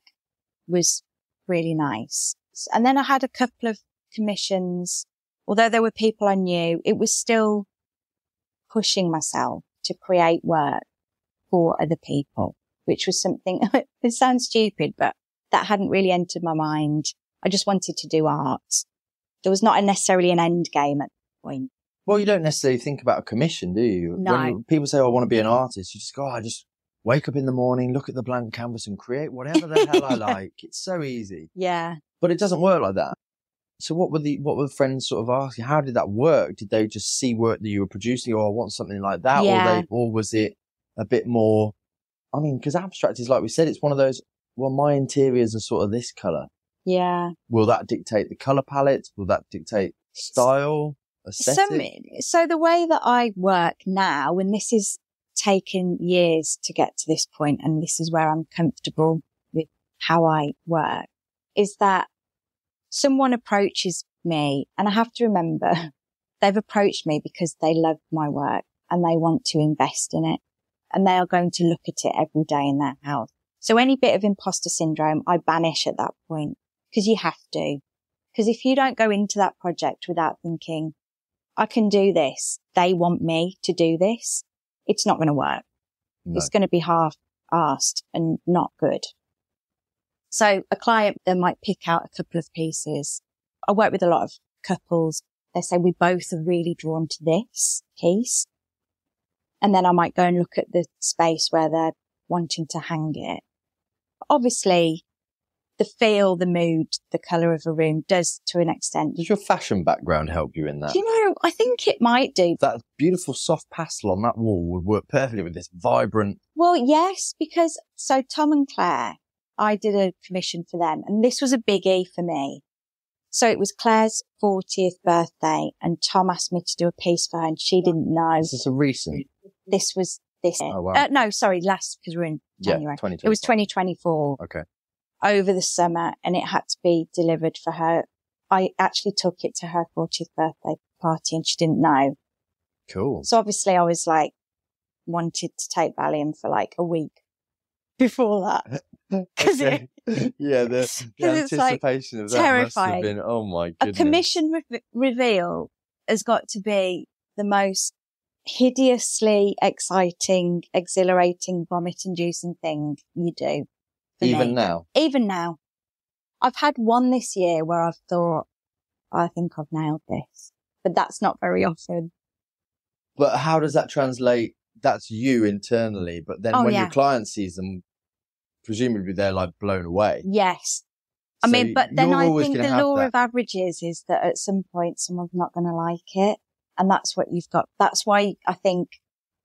was really nice. And then I had a couple of commissions. Although there were people I knew, it was still pushing myself to create work for other people, which was something, it sounds stupid, but that hadn't really entered my mind. I just wanted to do art. There was not necessarily an end game at that point. Well, you don't necessarily think about a commission, do you? No. When people say, I want to be an artist, you just go, I just wake up in the morning, look at the blank canvas and create whatever the hell I like. It's so easy. Yeah. But it doesn't work like that. So what were friends sort of asking? How did that work? Did they just see work that you were producing, or I want something like that? Yeah. Or was it a bit more, because abstract is, like we said, it's one of those, well, my interiors are sort of this colour. Yeah. Will that dictate the colour palette? Will that dictate style, aesthetic? So the way that I work now, and this is taken years to get to this point, and this is where I'm comfortable with how I work, is that someone approaches me, and I have to remember they've approached me because they love my work and they want to invest in it, and they are going to look at it every day in their house. So any bit of imposter syndrome, I banish at that point, because you have to. Because if you don't go into that project without thinking, I can do this, they want me to do this, it's not going to work. No. It's going to be half-arsed and not good. So a client, they might pick out a couple of pieces. I work with a lot of couples. They say, we both are really drawn to this piece. And then I might go and look at the space where they're wanting to hang it. Obviously, the feel, the mood, the colour of a room does to an extent. Does your fashion background help you in that? I think it might do. That beautiful soft pastel on that wall would work perfectly with this vibrant. Well, yes, because so Tom and Claire, I did a commission for them, and this was a biggie for me. So it was Claire's 40th birthday, and Tom asked me to do a piece for her, and she didn't know. Is this a recent? This was this. Oh, wow. No, sorry, last, because we're in January. 2024. It was 2024. Okay. Over the summer, and it had to be delivered for her. I actually took it to her 40th birthday party, and she didn't know. Cool. So obviously I was wanted to take Valium for a week before that. Because okay. the anticipation of that terrifying. Must have been, oh my goodness. A commission reveal has got to be the most hideously exciting, exhilarating, vomit-inducing thing you do. Even now? Even now. I've had one this year where I've thought, I think I've nailed this, but that's not very often. But how does that translate? That's you internally, but then when your client sees them, presumably they're like blown away. Yes. I mean, but then I think the law of averages is that at some point someone's not going to like it. And that's what you've got. That's why I think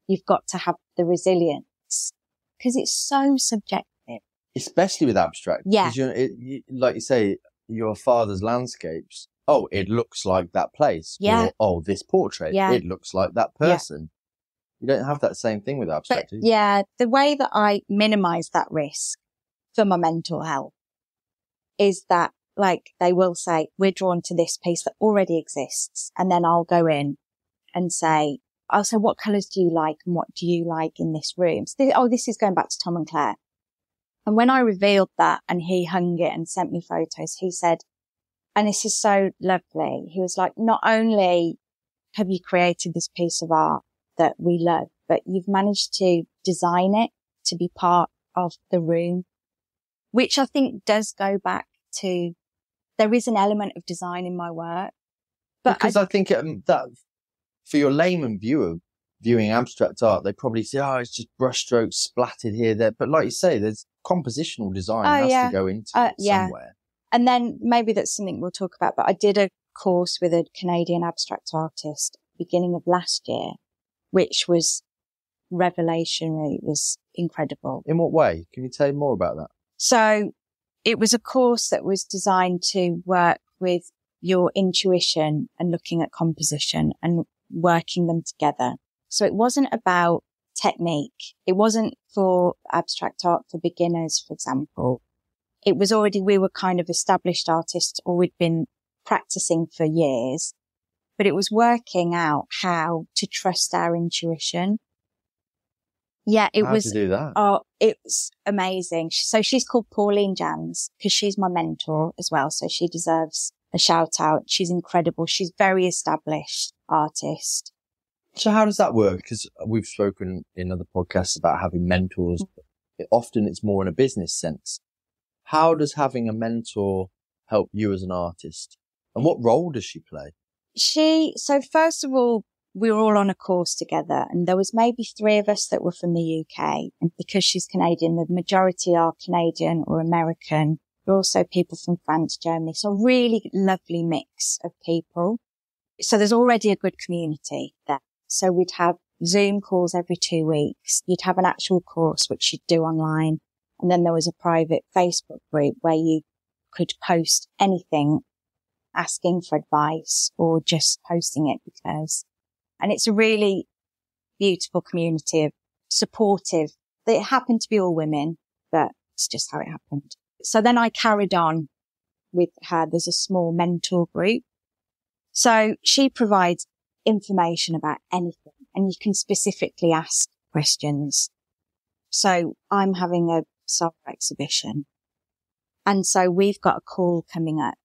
you've got to have the resilience, because it's so subjective. Especially with abstract. Yeah. Like you say, your father's landscapes. Oh, it looks like that place. Yeah. Or, oh, this portrait. Yeah. It looks like that person. Yeah. You don't have that same thing with abstract. But, yeah. The way that I minimize that risk for my mental health is that, like, they will say, we're drawn to this piece that already exists. And then I'll go in and say, what colours do you like and what do you like in this room? So this is going back to Tom and Claire. And when I revealed that and he hung it and sent me photos, he said, and this is so lovely. He was like, not only have you created this piece of art that we love, but you've managed to design it to be part of the room, which I think does go back to, there is an element of design in my work. But because I think that for your layman viewer, viewing abstract art, they probably say, oh, it's just brushstrokes splattered here, there. But like you say, there's compositional design has to go into it somewhere. And then maybe that's something we'll talk about, but I did a course with a Canadian abstract artist beginning of last year, which was revelationary. It was incredible. In what way? Can you tell me more about that? So it was a course that was designed to work with your intuition and looking at composition and working them together. So it wasn't about technique. It wasn't for abstract art for beginners, for example. It was already, we were kind of established artists or we'd been practicing for years, but it was working out how to trust our intuition. Yeah, How to do that? Oh, it was amazing. So she's called Pauline Jans because she's my mentor as well. So she deserves a shout out. She's incredible. She's very established artist. So how does that work? Because we've spoken in other podcasts about having mentors. Often it's more in a business sense. How does having a mentor help you as an artist? And what role does she play? So first of all, we were all on a course together and there was maybe 3 of us that were from the UK. And because she's Canadian, the majority are Canadian or American. There are also people from France, Germany. So a really lovely mix of people. So there's already a good community there. So we'd have Zoom calls every 2 weeks. You'd have an actual course, which you'd do online. And then there was a private Facebook group where you could post anything, asking for advice or just posting it because, and it's a really beautiful community of supportive. They happened to be all women, but it's just how it happened. So then I carried on with her. There's a small mentor group. So she provides information about anything and you can specifically ask questions. So I'm having a solo exhibition. And so we've got a call coming up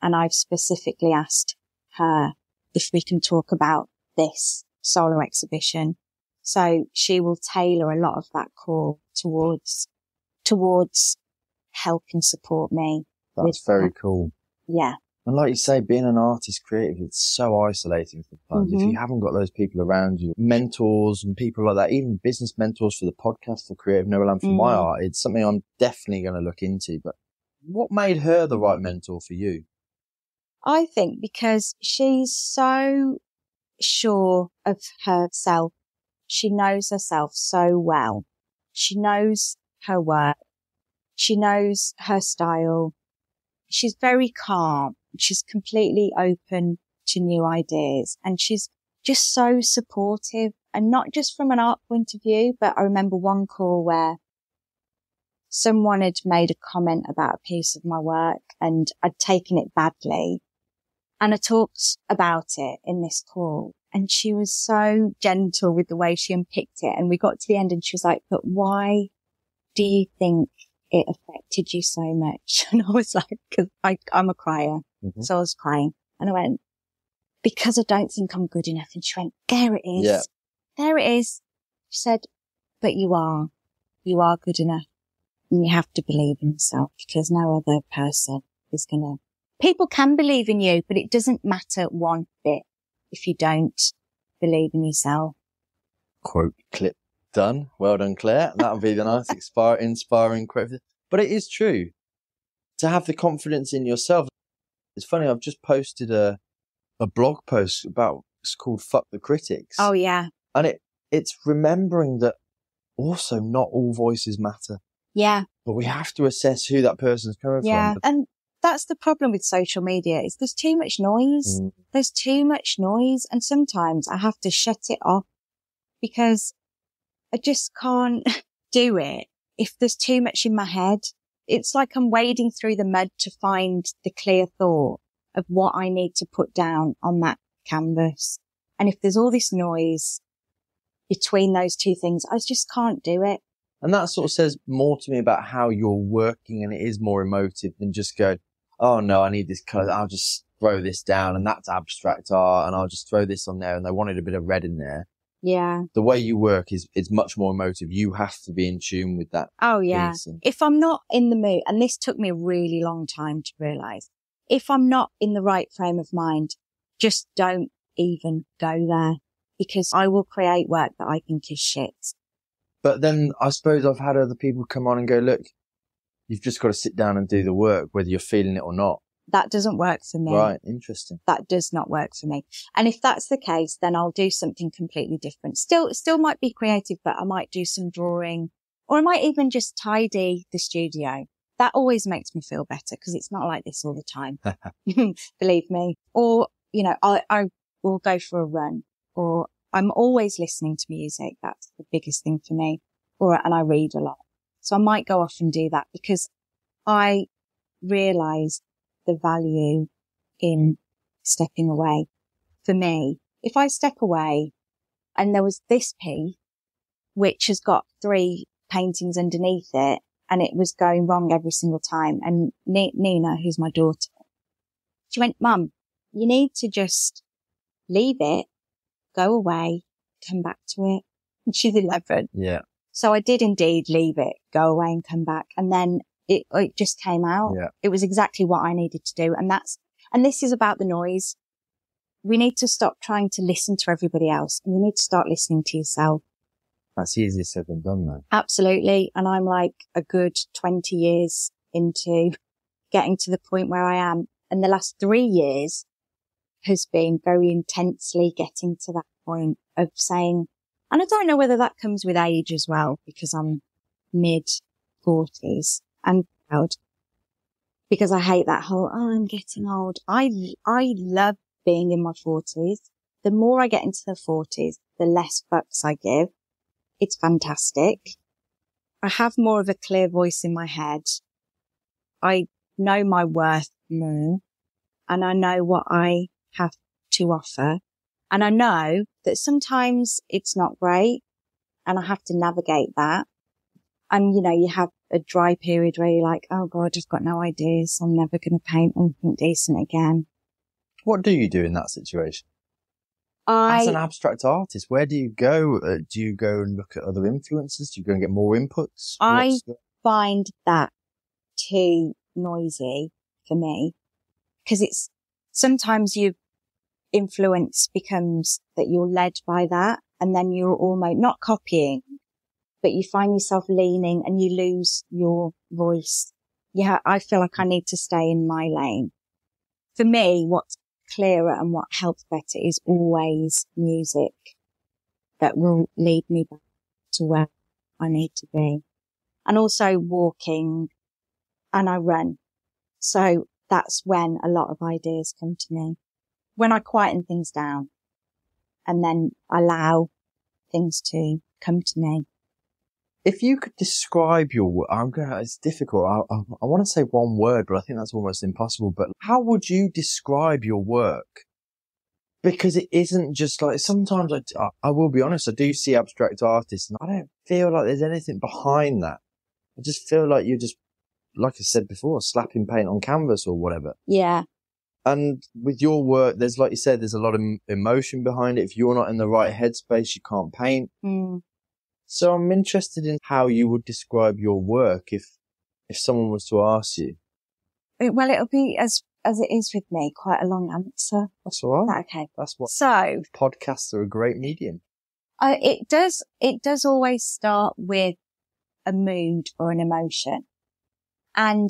and I've specifically asked her if we can talk about this solo exhibition. So she will tailor a lot of that call towards help and support me. That's very cool. Yeah. And like you say, being an artist creative, it's so isolating sometimes. If you haven't got those people around you, mentors and people like that, even business mentors for the podcast for Creative Noel and for my art, it's something I'm definitely going to look into. But what made her the right mentor for you? I think because she's so sure of herself. She knows herself so well. She knows her work. She knows her style. She's very calm. She's completely open to new ideas and she's just so supportive and not just from an art point of view, but I remember one call where someone had made a comment about a piece of my work and I'd taken it badly and I talked about it in this call and she was so gentle with the way she unpicked it and we got to the end and she was like, but why do you think it affected you so much? And I was like, cause I'm a crier. So I was crying and I went, because I don't think I'm good enough. And she went, there it is. Yeah. There it is. She said, but you are good enough. And you have to believe in yourself because no other person is people can believe in you, but it doesn't matter one bit if you don't believe in yourself. Quote clip done. Well done, Claire. That would be the nice inspiring quote. But it is true to have the confidence in yourself. It's funny. I've just posted a blog post it's called Fuck the Critics. Oh yeah. And it's remembering that also not all voices matter. Yeah. But we have to assess who that person's coming from. Yeah. And that's the problem with social media is there's too much noise. There's too much noise. And sometimes I have to shut it off because I just can't do it if there's too much in my head. It's like I'm wading through the mud to find the clear thought of what I need to put down on that canvas. And if there's all this noise between those two things, I just can't do it. And that sort of says more to me about how you're working, and it is more emotive than just go, oh no, I need this colour. I'll just throw this down and that's abstract art and I'll just throw this on there and they wanted a bit of red in there. Yeah. The way you work is much more emotive. You have to be in tune with that. Oh yeah. If I'm not in the mood, and this took me a really long time to realise, if I'm not in the right frame of mind, just don't even go there because I will create work that I think is shit. But then I suppose I've had other people come on and go, look, you've just got to sit down and do the work, whether you're feeling it or not. That doesn't work for me. Right. Interesting. That does not work for me. And if that's the case, then I'll do something completely different. Still might be creative, but I might do some drawing or I might even just tidy the studio. That always makes me feel better because it's not like this all the time. Believe me. Or, I will go for a run or I'm always listening to music. That's the biggest thing for me. And I read a lot. So I might go off and do that because I realise the value in stepping away. For me, if I step away and there was this piece, which has got 3 paintings underneath it and it was going wrong every single time. And Nina, who's my daughter, she went, Mum, you need to just leave it, go away, come back to it. And she's 11. Yeah. So I did indeed leave it, go away and come back. And then it just came out. Yeah. It was exactly what I needed to do. And this is about the noise. We need to stop trying to listen to everybody else and you need to start listening to yourself. That's easier said than done though. Absolutely. And I'm like a good 20 years into getting to the point where I am. And the last 3 years has been very intensely getting to that point of saying, and I don't know whether that comes with age as well, because I'm mid-40s and proud, because I hate that whole, I'm getting old. I love being in my 40s. The more I get into the 40s, the less fucks I give. It's fantastic. I have more of a clear voice in my head. I know my worth more and I know what I have to offer. And I know that sometimes it's not great and I have to navigate that. And, you have a dry period where you're like, oh God, I've got no ideas. I'm never going to paint anything decent again. What do you do in that situation? As an abstract artist, where do you go? Do you go and look at other influences? Do you go and get more inputs? I find that too noisy for me because it's sometimes your influence becomes that you're led by that and then you're almost not copying, but you find yourself leaning and you lose your voice. Yeah, I feel like I need to stay in my lane. For me, what's clearer and what helps better is always music that will lead me back to where I need to be. And also walking, and I run. So that's when a lot of ideas come to me. When I quieten things down and then allow things to come to me. If you could describe your work, it's difficult. I want to say one word, but I think that's almost impossible. But how would you describe your work? Because it isn't just like, sometimes I will be honest, I do see abstract artists and I don't feel like there's anything behind that. I just feel like you're just, like I said before, slapping paint on canvas or whatever. Yeah. And with your work, there's, like you said, there's a lot of emotion behind it. If you're not in the right headspace, you can't paint. Mm. So I'm interested in how you would describe your work if if someone was to ask you? Well, it'll be as it is with me, quite a long answer. That's all right. Okay. That's what. So Podcasts are a great medium. It does always start with a mood or an emotion. And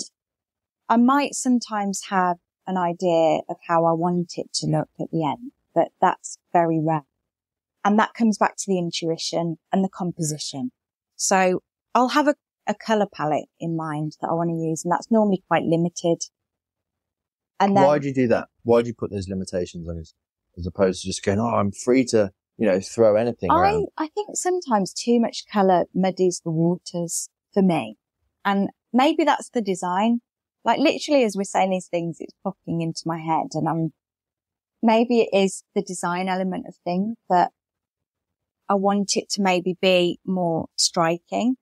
I might sometimes have an idea of how I want it to look at the end, but that's very rare. And that comes back to the intuition and the composition. So I'll have a colour palette in mind that I want to use, and that's normally quite limited. And then, why do you do that? Why do you put those limitations on it as opposed to just going, oh, I'm free to, throw anything around? I think sometimes too much colour muddies the waters for me. And maybe that's the design. Like literally as we're saying these things, it's popping into my head, and maybe it is the design element of things that I want it to maybe be more striking,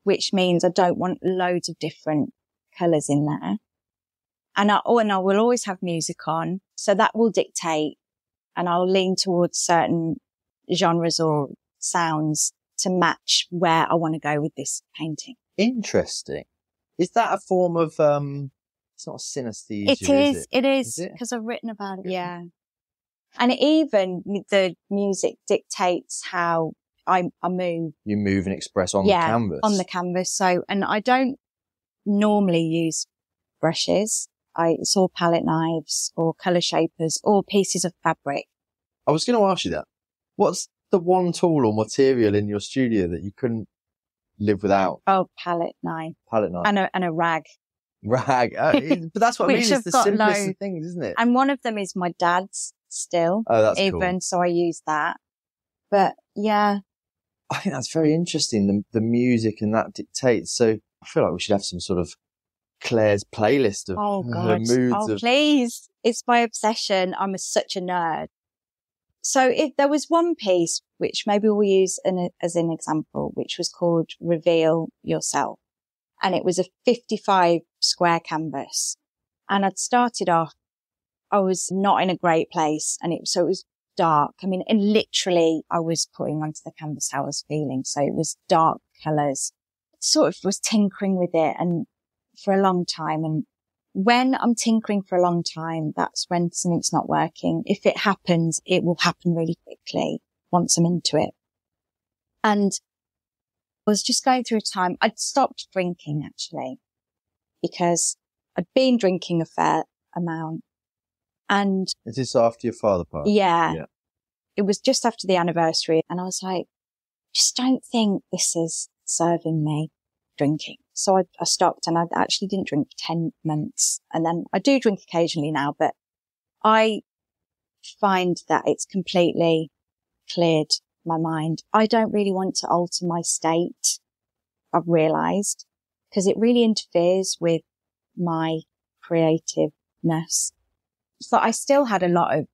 which means I don't want loads of different colours in there. And I will always have music on, so that will dictate, and I'll lean towards certain genres or sounds to match where I want to go with this painting. Interesting. Is that a form of, it's not synesthesia, It is, because I've written about it, yeah. And even the music dictates how I move. You move and express on the canvas. On the canvas. So, and I don't normally use brushes. It's all palette knives or colour shapers or pieces of fabric. I was going to ask you that. What's the one tool or material in your studio that you couldn't live without? Oh, palette knife. Palette knife. And a rag. Rag. But that's what I mean. It's the simplest of things, isn't it? And one of them is my dad's still. Oh, that's even, cool. So I use that. But yeah. I think that's very interesting. The music and that dictates. So I feel like we should have some sort of Claire's playlist of her moods. Please. It's my obsession. I'm such a nerd. So if there was one piece, which maybe we'll use as an example, which was called Reveal Yourself. And it was a 55 square canvas. And I'd started off, I was not in a great place. And it was dark. I mean, and literally I was putting onto the canvas how I was feeling. So it was dark colours. Sort of was tinkering with it and for a long time. And when I'm tinkering for a long time, that's when something's not working. If it happens, it will happen really quickly once I'm into it. And I was just going through a time, I'd stopped drinking actually, because I'd been drinking a fair amount. And is this after your father passed? Yeah. It was just after the anniversary. And I was like, just don't think this is serving me, drinking. So I stopped, and I actually didn't drink for 10 months. And then I do drink occasionally now, but I find that it's completely cleared my mind. I don't really want to alter my state, I've realised, because it really interferes with my creativeness. So I still had a lot of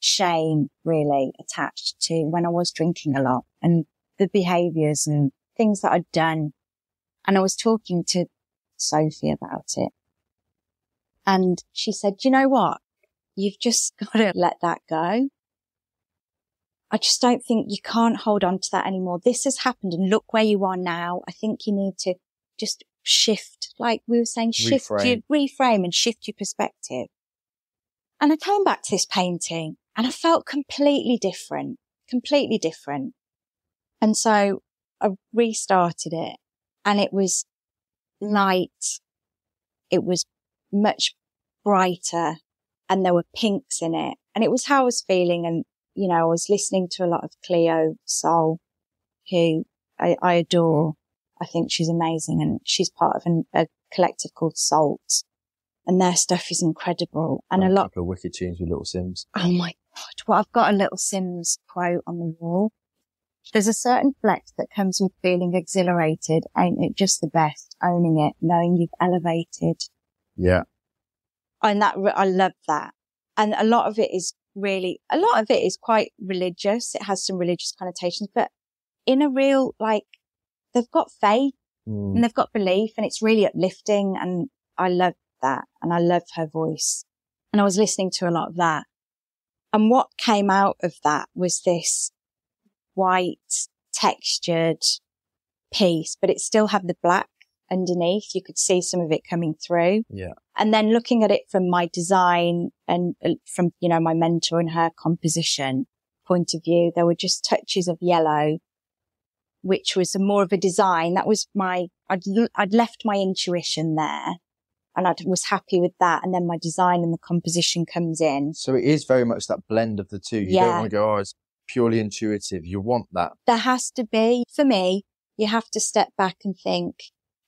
shame really attached to when I was drinking a lot and the behaviours and things that I'd done. And I was talking to Sophie about it. And she said, you know what? You've just got to let that go. I just don't think you can't hold on to that anymore. This has happened and look where you are now. I think you need to just shift, like we were saying, reframe and shift your perspective. And I came back to this painting and I felt completely different. And so I restarted it, and it was light. It was much brighter, and there were pinks in it, and it was how I was feeling. And, I was listening to a lot of Cleo Sol, who I adore. I think she's amazing, and she's part of a collective called Salt. And their stuff is incredible. And a lot of wicked tunes with Little Sims. Oh my God. Well, I've got a Little Sims quote on the wall. There's a certain flex that comes with feeling exhilarated. Ain't it just the best? Owning it, knowing you've elevated. Yeah. And I love that. And a lot of it is quite religious. It has some religious connotations, but in a real, they've got faith and they've got belief, and it's really uplifting. And I love that. And I love her voice. And I was listening to a lot of that. And what came out of that was this white textured piece, but it still had the black underneath. You could see some of it coming through. Yeah. And then looking at it from my design and from, you know, my mentor and her composition point of view, there were just touches of yellow, which was more of a design. That was I'd left my intuition there and I was happy with that. And then my design and the composition comes in. So it is very much that blend of the two. You don't want to go, it's purely intuitive. You want that. There has to be, for me, you have to step back and think,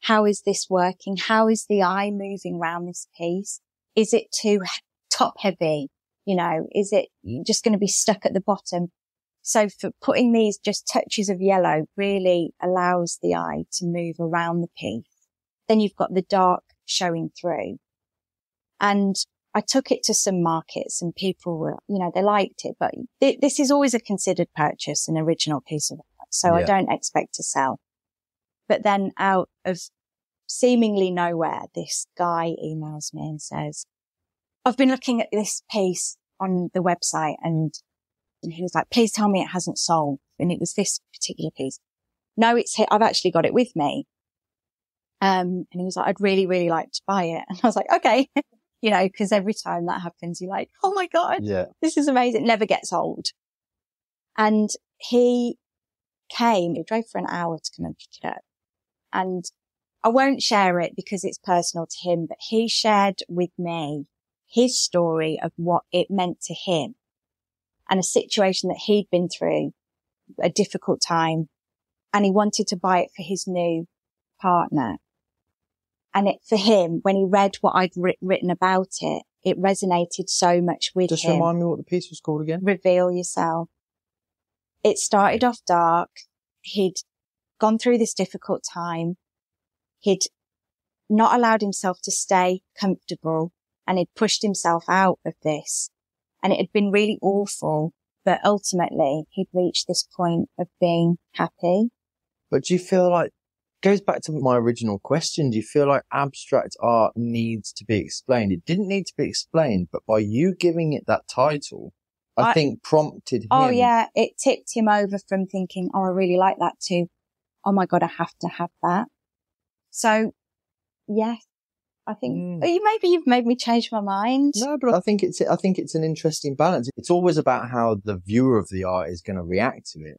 how is this working? How is the eye moving around this piece? Is it too top heavy? You know, is it just going to be stuck at the bottom? So for putting these just touches of yellow really allows the eye to move around the piece. Then you've got the dark showing through. And I took it to some markets and people were, you know, they liked it, but this is always a considered purchase, an original piece of art. So I don't expect to sell. But then out of seemingly nowhere, this guy emails me and says, I've been looking at this piece on the website and he was like, please tell me it hasn't sold. And it was this particular piece. No, it's here. I've actually got it with me. And he was like, I'd really, really like to buy it. And I was like, okay. You know, cause every time that happens, you're like, oh my God, this is amazing. It never gets old. And he drove for an hour to come and pick it up. And I won't share it because it's personal to him, but he shared with me his story of what it meant to him and a situation that he'd been through, a difficult time. And he wanted to buy it for his new partner. And for him, when he read what I'd written about it, it resonated so much with him. Just remind me what the piece was called again. Reveal Yourself. It started off dark. He'd gone through this difficult time. He'd not allowed himself to stay comfortable and he'd pushed himself out of this. And it had been really awful, but ultimately he'd reached this point of being happy. But do you feel like, goes back to my original question, do you feel like abstract art needs to be explained? It didn't need to be explained, but by you giving it that title, I think prompted him. Oh yeah, it tipped him over from thinking, oh, I really like that to, oh my God, I have to have that. So yes, I think maybe you've made me change my mind. No, but I think it's an interesting balance. It's always about how the viewer of the art is going to react to it.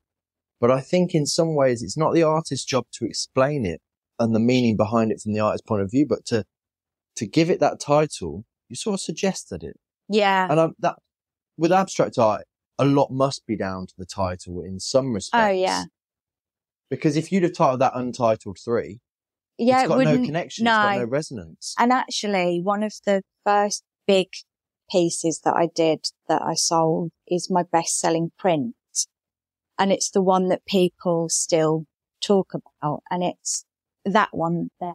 But I think in some ways it's not the artist's job to explain it and the meaning behind it from the artist's point of view, but to give it that title, you sort of suggested it. Yeah. And that with abstract art, a lot must be down to the title in some respects. Oh yeah. Because if you'd have titled that Untitled 3, yeah, it's got no connection, it's got no resonance. And actually, one of the first big pieces that I did that I sold is my best-selling print. And it's the one that people still talk about. And it's that one there.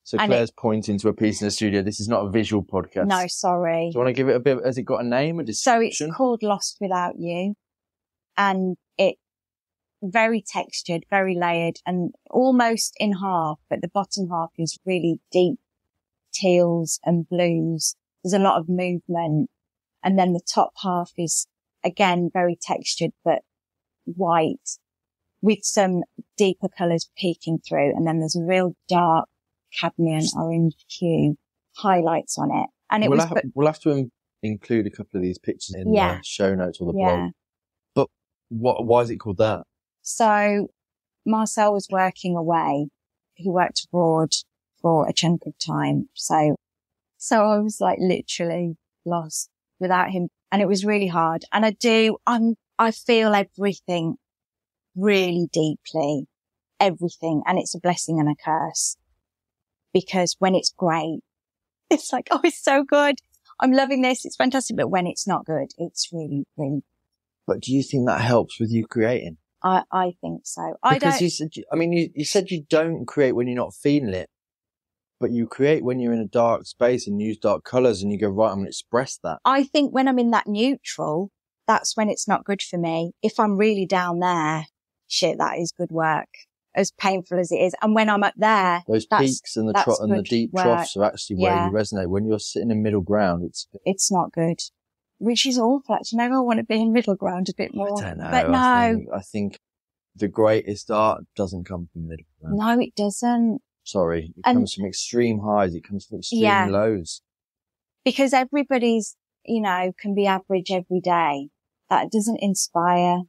So Claire's pointing to a piece in the studio. This is not a visual podcast. No, sorry. Do you want to give it a bit? Has it got a name, a description? So it's called Lost Without You. And it's very textured, very layered and almost in half. But the bottom half is really deep teals and blues. There's a lot of movement. And then the top half is, again, very textured, but white with some deeper colours peeking through. And then there's a real dark cadmium orange hue highlights on it. And we'll have to include a couple of these pictures in the show notes or the blog. But why is it called that? So Marcel was working away. He worked abroad for a chunk of time. So I was like literally lost without him. And it was really hard. And I feel everything really deeply, everything. And it's a blessing and a curse because when it's great, it's like, oh, it's so good. I'm loving this. It's fantastic. But when it's not good, it's really, really. But do you think that helps with you creating? I think so. Because you said you don't create when you're not feeling it, but you create when you're in a dark space and use dark colours and you go, right, I'm going to express that. I think when I'm in that neutral, that's when it's not good for me. If I'm really down there, shit, that is good work, as painful as it is. And when I'm up there, those peaks and the deep troughs are actually where you resonate. When you're sitting in middle ground, it's not good. Which is awful, actually. Maybe I want to be in middle ground a bit more. I don't know. But no. I think the greatest art doesn't come from middle ground. No, it doesn't. Sorry. It comes from extreme highs. It comes from extreme lows. Because everybody's, can be average every day. That doesn't inspire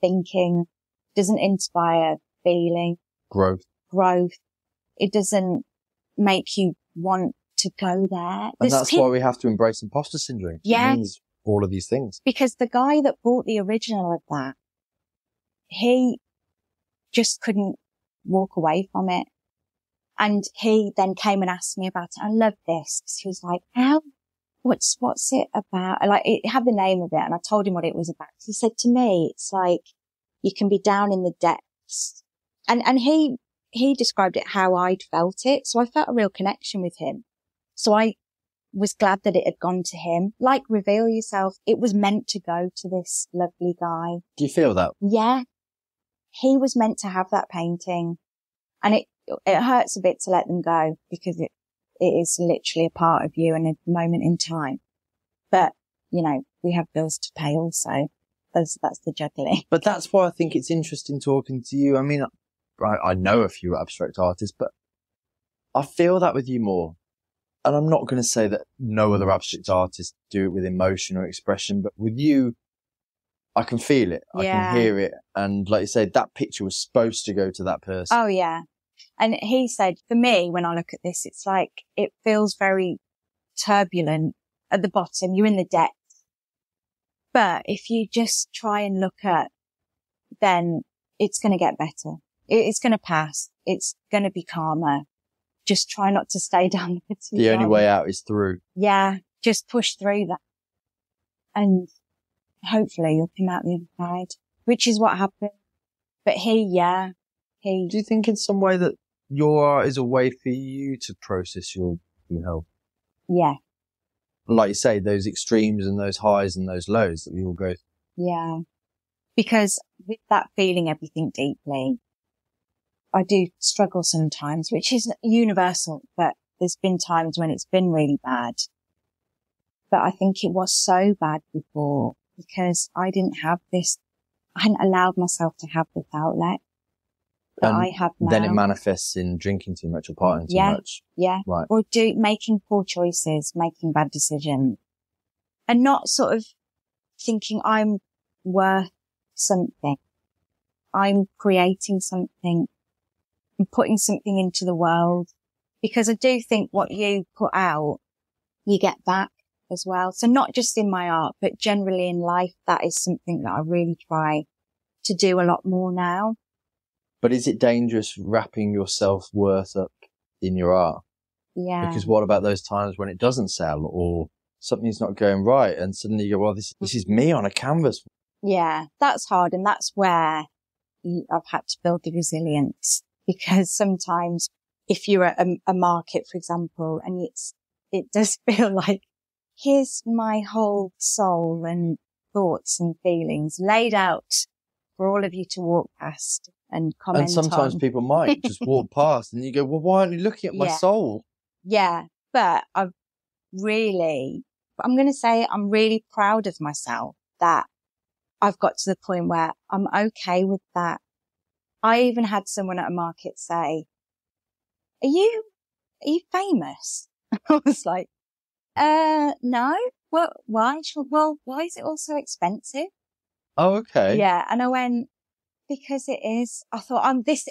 thinking, doesn't inspire feeling. Growth. It doesn't make you want to go there. And that's why we have to embrace imposter syndrome. Yeah. It means all of these things. Because the guy that bought the original of that, he just couldn't walk away from it. And he then came and asked me about it. I love this. He was like, what's it about? Like, it had the name of it, and I told him what it was about. He said to me, it's like, you can be down in the depths. And he described it how I'd felt it. So I felt a real connection with him. So I was glad that it had gone to him. Like Reveal Yourself, it was meant to go to this lovely guy. Do you feel that? Yeah. He was meant to have that painting. And it hurts a bit to let them go, because it is literally a part of you and a moment in time. But, we have bills to pay also. That's the juggling. But that's why I think it's interesting talking to you. I mean, I know a few abstract artists, but I feel that with you more. And I'm not going to say that no other abstract artists do it with emotion or expression, but with you, I can feel it. I can hear it. And like you said, that picture was supposed to go to that person. Oh, yeah. And he said, for me, when I look at this, it's like, it feels very turbulent at the bottom. You're in the depths. But if you just try and look at, then it's going to get better. It's going to pass. It's going to be calmer. Just try not to stay down there too long. The only way out is through. Yeah. Just push through that. And hopefully you'll come out the other side, which is what happened. But Do you think in some way that your art is a way for you to process your health? Yeah. Like you say, those extremes and those highs and those lows that we all go through. Yeah. Because with that feeling everything deeply, I do struggle sometimes, which is universal, but there's been times when it's been really bad. But I think it was so bad before because I hadn't allowed myself to have this outlet that I have now. Then it manifests in drinking too much or partying too much. Yeah. Right. Or making poor choices, making bad decisions, and not sort of thinking I'm worth something. I'm creating something and putting something into the world, because I do think what you put out, you get back as well. So not just in my art, but generally in life, that is something that I really try to do a lot more now. But is it dangerous wrapping your self-worth up in your art? Yeah. Because what about those times when it doesn't sell or something's not going right and suddenly you go, well, this is me on a canvas. Yeah. That's hard. And that's where I've had to build the resilience, because sometimes if you're at a market, for example, and it does feel like, here's my whole soul and thoughts and feelings laid out for all of you to walk past and comment on. And sometimes people might just walk past and you go, well, why aren't you looking at my soul? Yeah. But I'm really proud of myself that I've got to the point where I'm okay with that. I even had someone at a market say, are you famous? I was like, no. Well, why? Well, why is it all so expensive? Oh, okay. Yeah. And I went, because it is. I thought,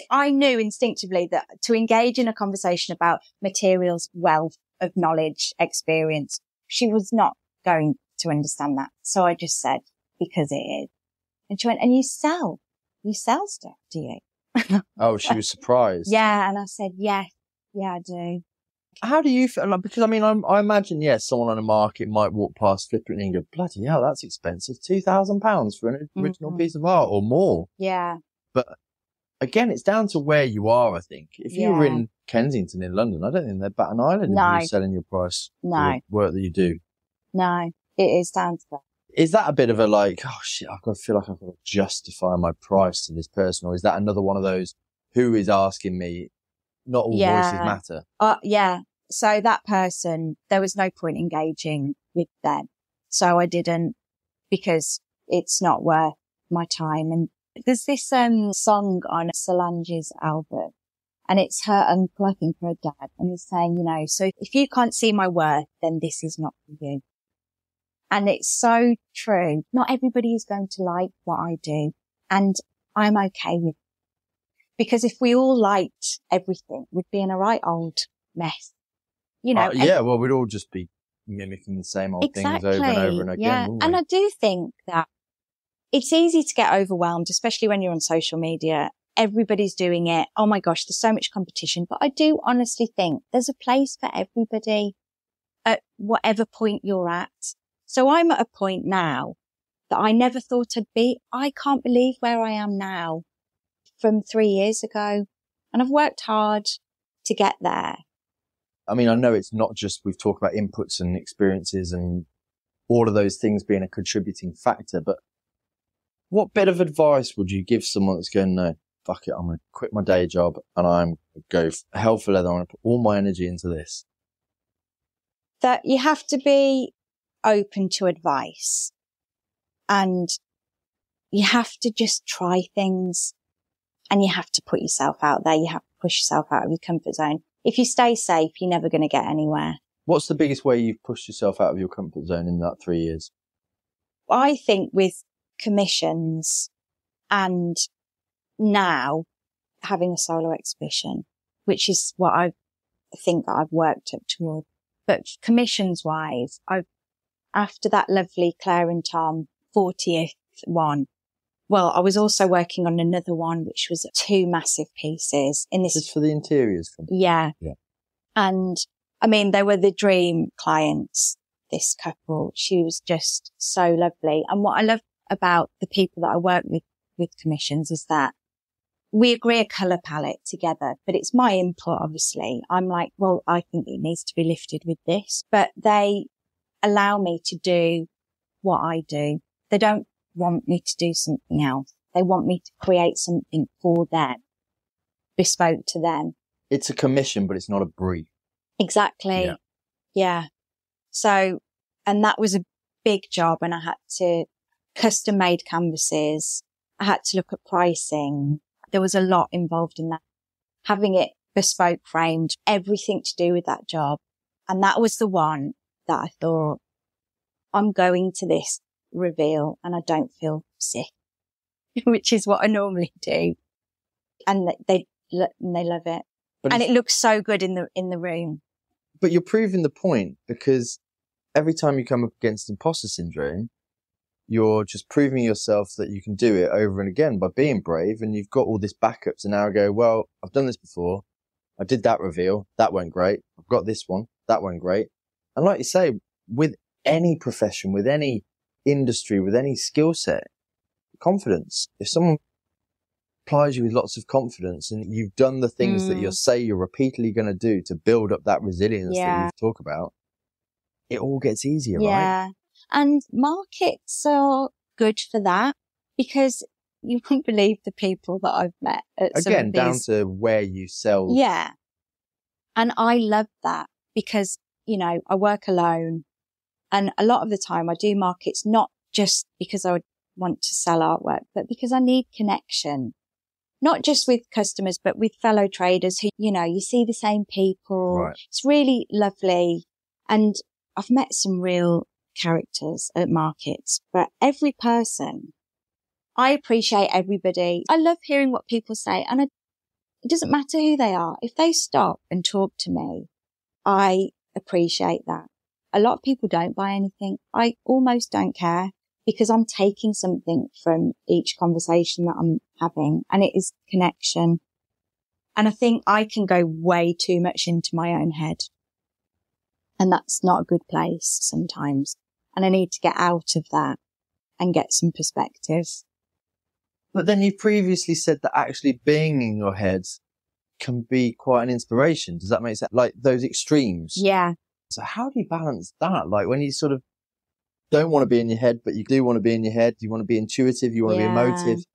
I knew instinctively that to engage in a conversation about materials, wealth of knowledge, experience, she was not going to understand that. So I just said, because it is. And she went, and you sell stuff, do you? Oh, she was surprised. Yeah. And I said, yeah, I do. How do you feel? Like, because I mean, I imagine, yes, someone on a market might walk past flippantly and go, bloody hell, that's expensive. £2,000 for an original piece of art or more. Yeah. But again, it's down to where you are, I think. If you were in Kensington in London, I don't think they'd bat an eyelid if you were selling your price for the work that you do. No, it is down to that. Is that a bit of a like, oh shit, I feel like I've got to justify my price to this person? Or is that another one of those, who is asking me? Not all voices matter. Yeah. So that person, there was no point engaging with them. So I didn't, because it's not worth my time. And there's this song on Solange's album And it's her uncle, I think, her dad. And he's saying, you know, so if you can't see my worth, then this is not for you. And it's so true. Not everybody is going to like what I do. And I'm okay with it. Because if we all liked everything, we'd be in a right old mess. You know. Well, we'd all just be mimicking the same old things over and over and again. Yeah. And I do think that it's easy to get overwhelmed, especially when you're on social media. Everybody's doing it. Oh my gosh, there's so much competition. But I do honestly think there's a place for everybody at whatever point you're at. So I'm at a point now that I never thought I'd be. I can't believe where I am now from 3 years ago. And I've worked hard to get there. I mean, I know it's not just, we've talked about inputs and experiences and all of those things being a contributing factor, but what bit of advice would you give someone that's going, no, fuck it, I'm going to quit my day job and I'm going to go hell for leather. I'm going to put all my energy into this? That you have to be open to advice and you have to just try things and you have to put yourself out there. You have to push yourself out of your comfort zone. If you stay safe, you're never going to get anywhere. What's the biggest way you've pushed yourself out of your comfort zone in that 3 years? I think with commissions and now having a solo exhibition, which is what I think that I've worked up toward. But commissions wise, after that lovely Claire and Tom 40th one, well, I was also working on another one, which was 2 massive pieces in this. Just for the interiors company. Yeah. And I mean, they were the dream clients, this couple. She was just so lovely. And what I love about the people that I work with commissions is that we agree a colour palette together, but it's my input, obviously. I'm like, well, I think it needs to be lifted with this, but they allow me to do what I do. They don't want me to do something else. They want me to create something for them, bespoke to them. It's a commission, but it's not a brief. Exactly. Yeah. So, and that was a big job, and I had to custom made canvases. I had to look at pricing. There was a lot involved in that. Having it bespoke framed, everything to do with that job. And that was the one that I thought, I'm going to this reveal and I don't feel sick, which is what I normally do. And they love it. And it looks so good in the room. But you're proving the point, because every time you come up against imposter syndrome, you're just proving yourself that you can do it over and again by being brave, and you've got all this backup to now go, well, I've done this before. I did that reveal. That went great. I've got this one. That went great. And like you say, with any profession, with any industry, with any skill set, confidence. If someone applies you with lots of confidence and you've done the things that you're repeatedly going to do to build up that resilience that you talk about, it all gets easier, right? Yeah. And markets are good for that, because you wouldn't believe the people that I've met at some of these. Down to where you sell. Yeah. And I love that because, you know, I work alone, and a lot of the time I do markets not just because I would want to sell artwork, but because I need connection, not just with customers, but with fellow traders who, you know, you see the same people. Right. It's really lovely. And I've met some real characters at markets, but every person, I appreciate everybody. I love hearing what people say, and it doesn't matter who they are. If they stop and talk to me, I appreciate that. A lot of people don't buy anything. I almost don't care, because I'm taking something from each conversation that I'm having, and it is connection. And I think I can go way too much into my own head, and that's not a good place sometimes. And I need to get out of that and get some perspective. But then you previously said that actually being in your head can be quite an inspiration. Does that make sense? Like those extremes. Yeah. So how do you balance that? Like when you sort of don't want to be in your head, but you do want to be in your head. You want to be intuitive. You want to be emotive,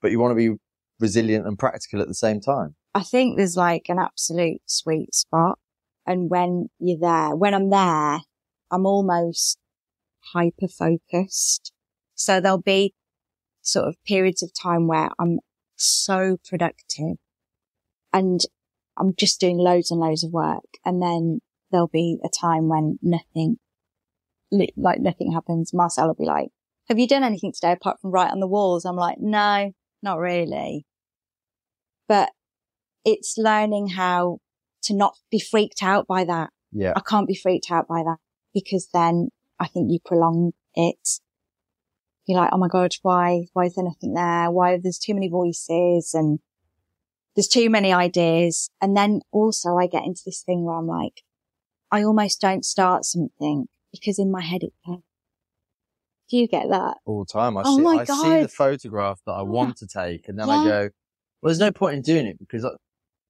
but you want to be resilient and practical at the same time. I think there's like an absolute sweet spot. And when you're there, when I'm there, I'm almost hyper focused. So there'll be sort of periods of time where I'm so productive, and I'm just doing loads and loads of work. And then there'll be a time when nothing happens. Marcel will be like, have you done anything today apart from write on the walls? I'm like, no, not really. But it's learning how to not be freaked out by that. Yeah. I can't be freaked out by that, because then I think you prolong it. You're like, oh my God, why is there nothing there? Why there's too many voices and there's too many ideas. And then also I get into this thing where I'm like, I almost don't start something because in my head it's like, do you get that? All the time. I God. see the photograph that I want to take, and then I go, well, there's no point in doing it because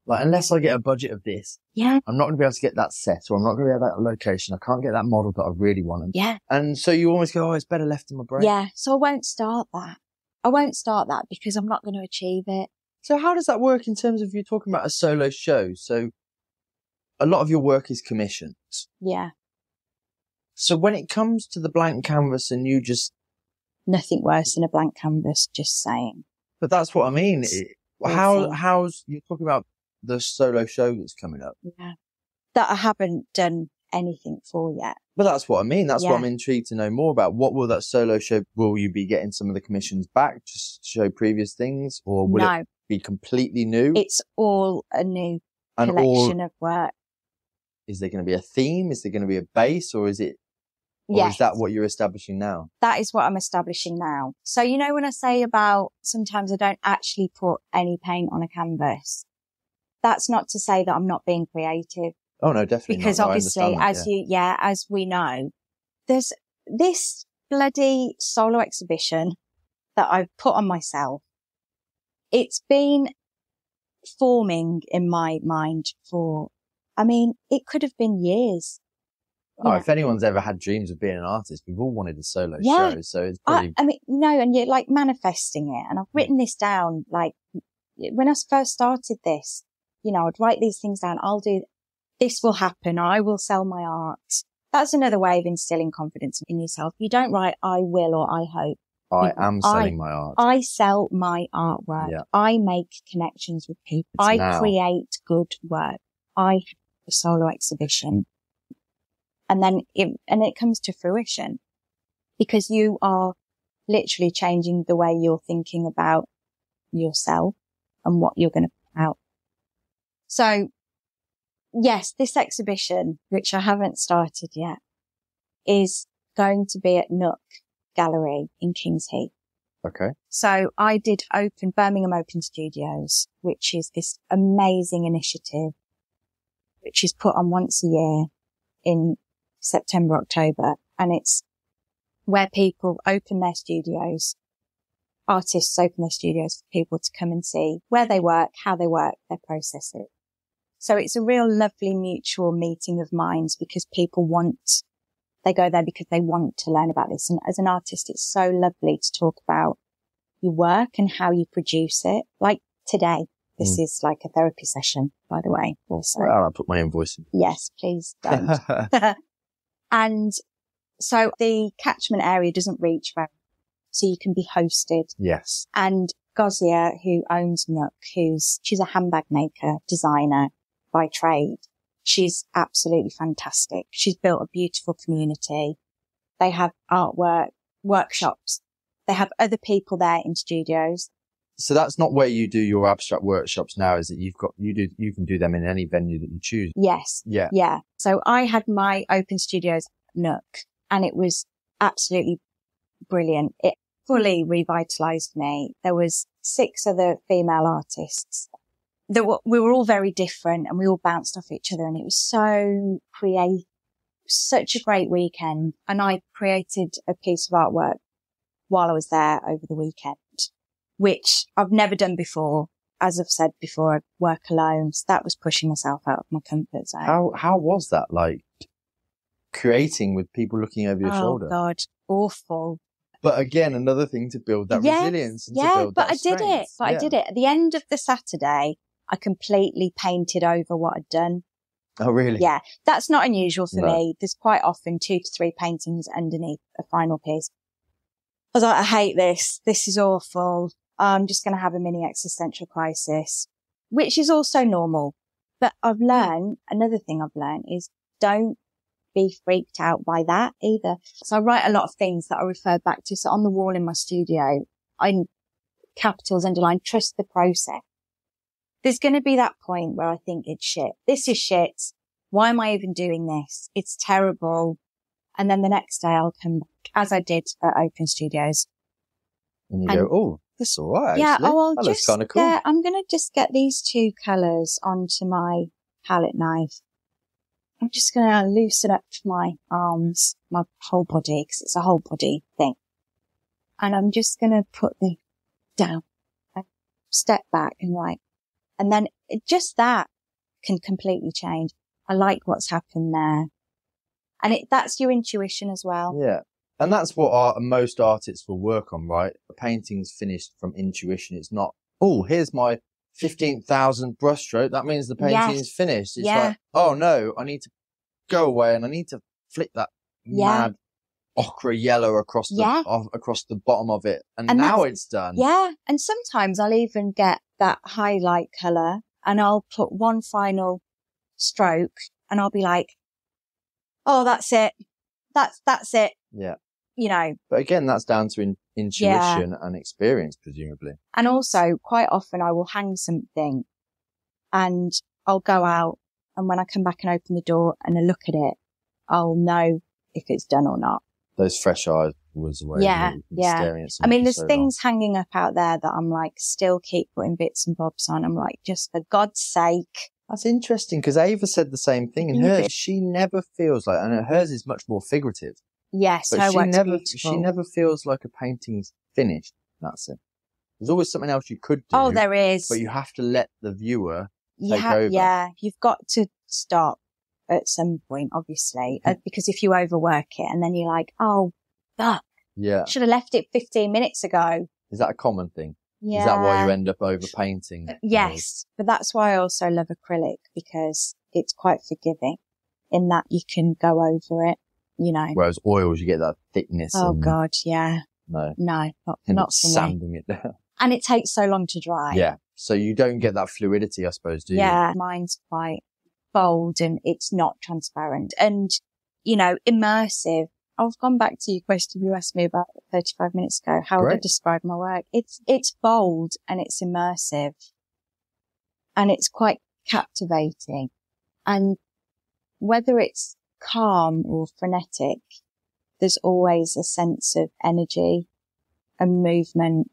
unless I get a budget of this, I'm not going to be able to get that set, or I'm not going to be able to get that location. I can't get that model that I really want. And so you always go, oh, it's better left in my brain. Yeah. So I won't start that because I'm not going to achieve it. So how does that work in terms of you talking about a solo show? So a lot of your work is commissioned. Yeah. So when it comes to the blank canvas and you just... Nothing worse than a blank canvas, just saying. But that's what I mean. How's you're talking about the solo show that's coming up? Yeah. That I haven't done anything for yet. But that's what I mean. That's what I'm intrigued to know more about. What will that solo show, will you be getting some of the commissions back just to show previous things, or will it be completely new? It's all a new collection of work. Is there going to be a theme? Is there going to be a base, or is it? Or is that what you're establishing now? That is what I'm establishing now. So, you know, when I say about sometimes I don't actually put any paint on a canvas, that's not to say that I'm not being creative. Oh, no, definitely because not. No, obviously, as we know, there's this bloody solo exhibition that I've put on myself. It's been forming in my mind it could have been years. Oh, if anyone's ever had dreams of being an artist, we've all wanted a solo show. So it's probably... and you're like manifesting it. And I've written this down, like when I first started this, you know, I'd write these things down. This will happen. I will sell my art. That's another way of instilling confidence in yourself. You don't write, I will, or I hope. I am selling my art. I sell my artwork. Yeah. I make connections with people. Create good work. I have a solo exhibition. And then it comes to fruition because you are literally changing the way you're thinking about yourself and what you're going to put out. So yes, this exhibition, which I haven't started yet, is going to be at Nook Gallery in Kings Heath. Okay. So I did Birmingham Open Studios, which is this amazing initiative, which is put on once a year in September, October, and it's where people open their studios, artists open their studios for people to come and see where they work, how they work, their processes. So it's a real lovely mutual meeting of minds because they go there because they want to learn about this. And as an artist, it's so lovely to talk about your work and how you produce it. Like today, this is like a therapy session, by the way, also. Well, I'll put my invoice in. Yes, please don't. And so the catchment area doesn't reach very, so you can be hosted. Yes. And Gozia, who owns Nook, she's a handbag maker, designer by trade. She's absolutely fantastic. She's built a beautiful community. They have artwork, workshops. They have other people there in studios. So that's not where you do your abstract workshops now, is it? You can do them in any venue that you choose. Yes. Yeah. Yeah. So I had my open studios at Nook and it was absolutely brilliant. It fully revitalized me. There was 6 other female artists. We were all very different and we all bounced off each other and it was so creative, such a great weekend. And I created a piece of artwork while I was there over the weekend, which I've never done before. As I've said before, I work alone. So that was pushing myself out of my comfort zone. How was that like creating with people looking over your shoulder? Oh God, awful. But again, another thing to build that resilience and to build that strength. I did it. At the end of the Saturday, I completely painted over what I'd done. Oh, really? Yeah. That's not unusual for me. There's quite often 2 to 3 paintings underneath a final piece. I was like, I hate this. This is awful. I'm just going to have a mini existential crisis, which is also normal. But another thing I've learned is don't be freaked out by that either. So I write a lot of things that I refer back to. So on the wall in my studio, capitals underline, trust the process. There's going to be that point where I think it's shit. This is shit. Why am I even doing this? It's terrible. And then the next day I'll come back, as I did at Open Studios. And you go, oh, that's all right. Yeah. Actually. Oh, that looks kind of cool. Yeah, I'm going to just get these 2 colours onto my palette knife. I'm just going to loosen up my arms, my whole body, because it's a whole body thing. And I'm just going to put the down and step back and write. And then just that can completely change. I like what's happened there. And that's your intuition as well. Yeah. And that's what most artists will work on, right? A painting's finished from intuition. It's not, oh, here's my 15,000th brushstroke. That means the painting is finished. It's like, oh no, I need to go away and I need to flick that mad ochre yellow across the bottom of it. And now it's done. Yeah. And sometimes I'll even get that highlight colour and I'll put one final stroke and I'll be like, oh, that's it. That's it. Yeah. You know. But again, that's down to intuition and experience, presumably. And also, quite often I will hang something and I'll go out, and when I come back and open the door and I look at it, I'll know if it's done or not. Those fresh eyes was the way. Staring at I mean, there's things hanging up out there that I'm like, still keep putting bits and bobs on. I'm like, just for God's sake. That's interesting, because Ava said the same thing, and hers, she never feels like, and hers is much more figurative. Yes, but she never feels like a painting's finished. That's it. There's always something else you could do. Oh, there is. But you have to let the viewer take over. Yeah, you've got to stop at some point, obviously, because if you overwork it and then you're like, oh, fuck. Yeah. Should have left it 15 minutes ago. Is that a common thing? Yeah. Is that why you end up overpainting? Yes. But that's why I also love acrylic, because it's quite forgiving in that you can go over it, you know. Whereas oils, you get that thickness. Oh, God, yeah. No, not for sanding me. it down. And it takes so long to dry. Yeah. So you don't get that fluidity, I suppose, do you? Yeah. Mine's quite bold and it's not transparent and, you know, immersive. I've gone back to your question you asked me about 35 minutes ago. How would I describe my work? It's bold and it's immersive and it's quite captivating. And whether it's calm or frenetic, there's always a sense of energy and movement.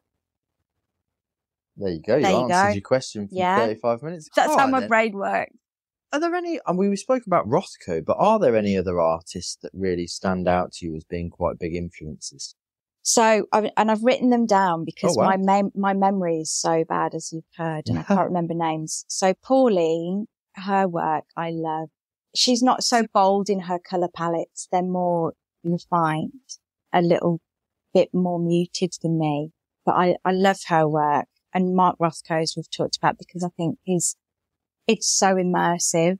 There you go. You answered your question for 35 minutes. That's how my brain works. Are there any, I mean, we spoke about Rothko, but are there any other artists that really stand out to you as being quite big influences? So, I've written them down because my memory is so bad, as you've heard, and I can't remember names. So Pauline, her work, I love. She's not so bold in her colour palettes. They're more refined, a little bit more muted than me. But I love her work. And Mark Rothko's we've talked about because I think it's so immersive.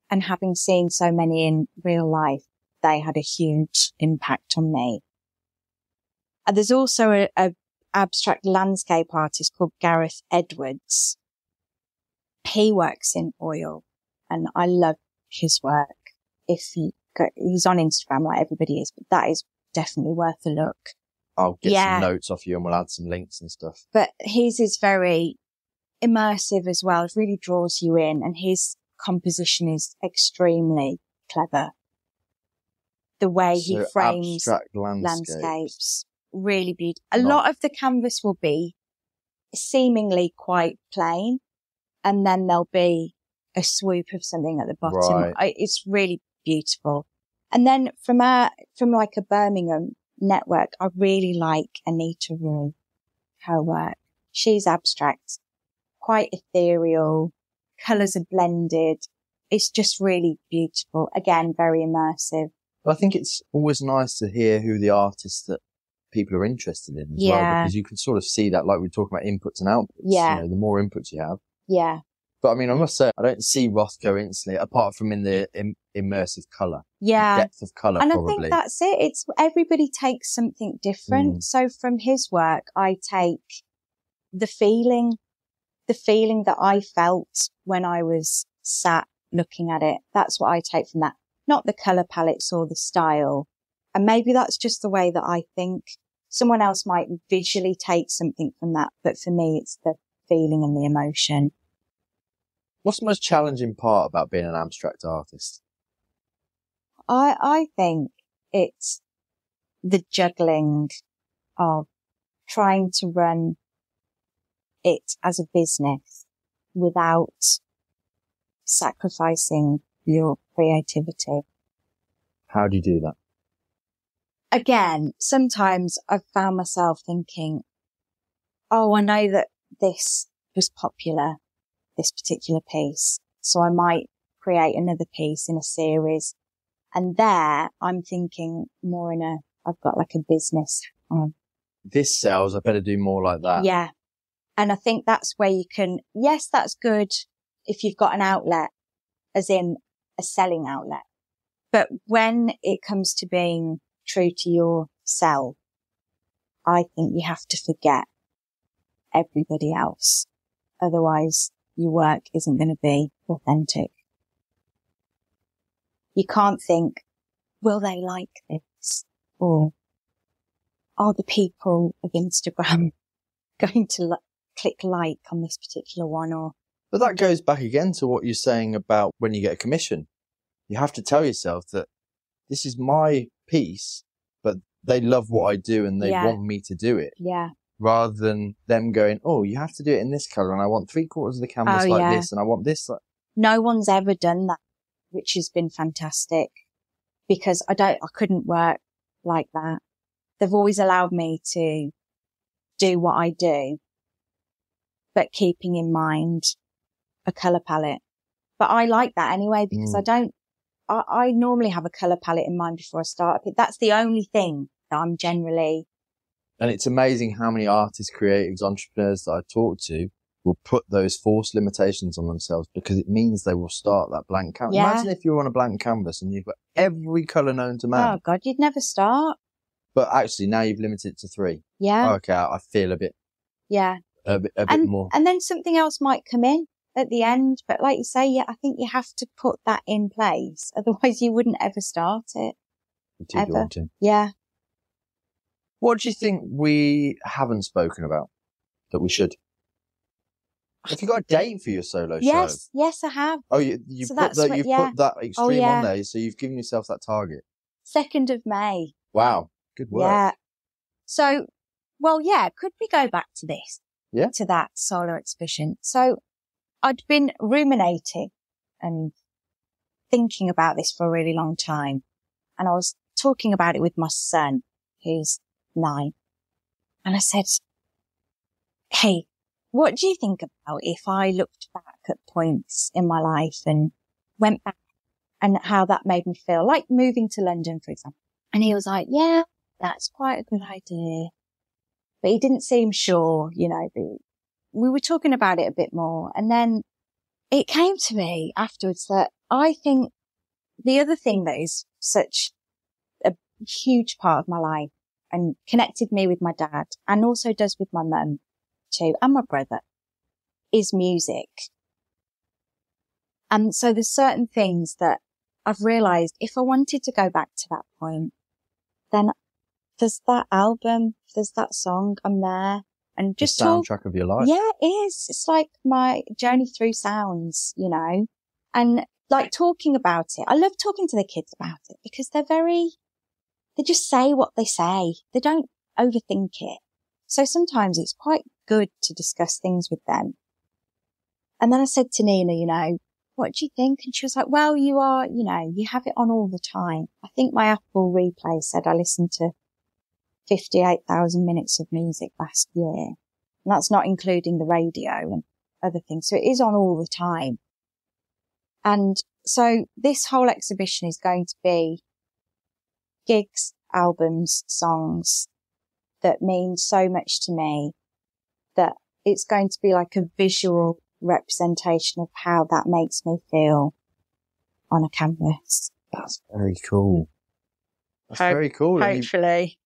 And having seen so many in real life, they had a huge impact on me. And there's also a abstract landscape artist called Gareth Edwards. He works in oil and I love his work. He's on Instagram like everybody is, but that is definitely worth a look. I'll get some notes off you and we'll add some links and stuff. But his is very immersive as well. It really draws you in and his composition is extremely clever. The way he frames abstract landscapes. Really beautiful. A lot of the canvas will be seemingly quite plain and then there'll be a swoop of something at the bottom. Right. It's really beautiful. And then from like a Birmingham network, I really like Anita Rue, her work. She's abstract, quite ethereal, colours are blended. It's just really beautiful. Again, very immersive. I think it's always nice to hear who the artists that people are interested in as well, because you can sort of see that, like we talk about inputs and outputs. Yeah. You know, the more inputs you have. Yeah. But I mean, I must say, I don't see Rothko instantly, apart from in the immersive colour. Yeah. Depth of colour, and probably. I think that's it. It's everybody takes something different. So from his work, I take the feeling that I felt when I was sat looking at it. That's what I take from that. Not the colour palettes or the style. And maybe that's just the way that I think. Someone else might visually take something from that, but for me, it's the feeling and the emotion. What's the most challenging part about being an abstract artist? I think it's the juggling of trying to run it as a business without sacrificing your creativity. How do you do that? Again, sometimes I've found myself thinking, oh, I know that this was popular, this particular piece, so I might create another piece in a series. And there I'm thinking more I've got like a business on. This sells, I better do more like that. Yeah. And I think that's where you can, yes, that's good if you've got an outlet, as in a selling outlet. But when it comes to being true to yourself, I think you have to forget everybody else. Otherwise, your work isn't going to be authentic. You can't think, will they like this? Or are the people of Instagram going to click like on this particular one? But that goes back again to what you're saying about when you get a commission. You have to tell yourself that this is my piece, but they love what I do and they want me to do it. Yeah. Rather than them going, oh, you have to do it in this colour and I want 3/4 of the canvas this and I want this. No one's ever done that, which has been fantastic because I couldn't work like that. They've always allowed me to do what I do, but keeping in mind a colour palette. But I like that anyway because I normally have a colour palette in mind before I start. That's the only thing that I'm generally. And it's amazing how many artists, creatives, entrepreneurs that I talk to will put those forced limitations on themselves because it means they will start that blank canvas. Yeah. Imagine if you're on a blank canvas and you've got every colour known to man. Oh God, you'd never start. But actually now you've limited it to 3. Yeah. Okay, I feel a bit more. And then something else might come in at the end. But like you say, I think you have to put that in place. Otherwise you wouldn't ever start it. Ever. Yeah. What do you think we haven't spoken about that we should? Have you got a date for your solo show? Yes, I have. Oh, you So put that extreme on there, so you've given yourself that target. 2nd of May. Wow, good work. Yeah. So, could we go back to this? Yeah. To that solo exhibition. So, I'd been ruminating and thinking about this for a really long time. And I was talking about it with my son, who's 9. And I said, hey, what do you think about if I looked back at points in my life and went back and how that made me feel, like moving to London, for example? And he was like, yeah, that's quite a good idea. But he didn't seem sure, but we were talking about it a bit more. And then it came to me afterwards that I think the other thing that is such a huge part of my life and connected me with my dad and also does with my mum too, and my brother, is music. And so there's certain things that I've realised if I wanted to go back to that point, then there's that album, there's that song, I'm there. And just the soundtrack of your life. Yeah, it is. It's like my journey through sounds, and like talking about it. I love talking to the kids about it because they just say what they say. They don't overthink it. So sometimes it's quite good to discuss things with them. And then I said to Nina, what do you think? And she was like, well, you have it on all the time. I think my Apple Replay said I listened to 58,000 minutes of music last year. And that's not including the radio and other things. So it is on all the time. And so this whole exhibition is going to be gigs, albums, songs that mean so much to me that it's going to be like a visual representation of how that makes me feel on a canvas. That's very cool. That's very cool. Hopefully.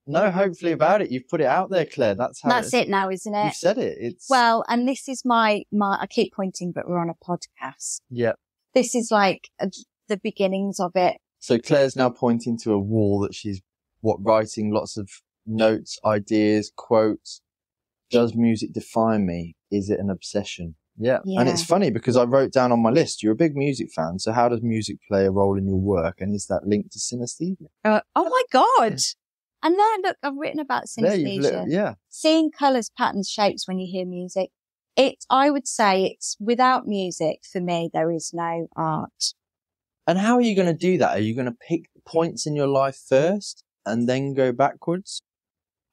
No, hopefully about it. You've put it out there, Claire. That's it now, isn't it? You've said it. It's well, and this is my, I keep pointing, but we're on a podcast. Yeah. This is like the beginnings of it. So Claire's now pointing to a wall that she's writing lots of notes, ideas, quotes. Does music define me? Is it an obsession? Yeah. And it's funny because I wrote down on my list, you're a big music fan. So how does music play a role in your work? And is that linked to synesthesia? Oh my God. And then look, I've written about synesthesia. Yeah. Seeing colours, patterns, shapes when you hear music. I would say it's without music, for me, there is no art. And how are you going to do that? Are you going to pick points in your life first and then go backwards?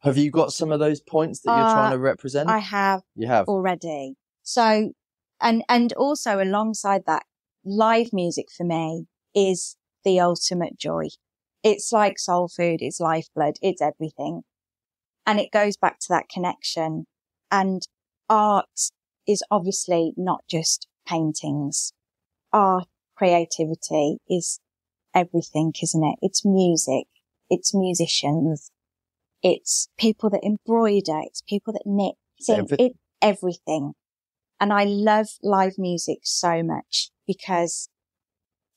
Have you got some of those points that you're trying to represent? I have. You have already. So, and also alongside that, live music for me is the ultimate joy. It's like soul food, it's lifeblood, it's everything. And it goes back to that connection. And art is obviously not just paintings. Art, creativity is everything, isn't it? It's music, it's musicians, it's people that embroider, it's people that knit, it's everything. And I love live music so much because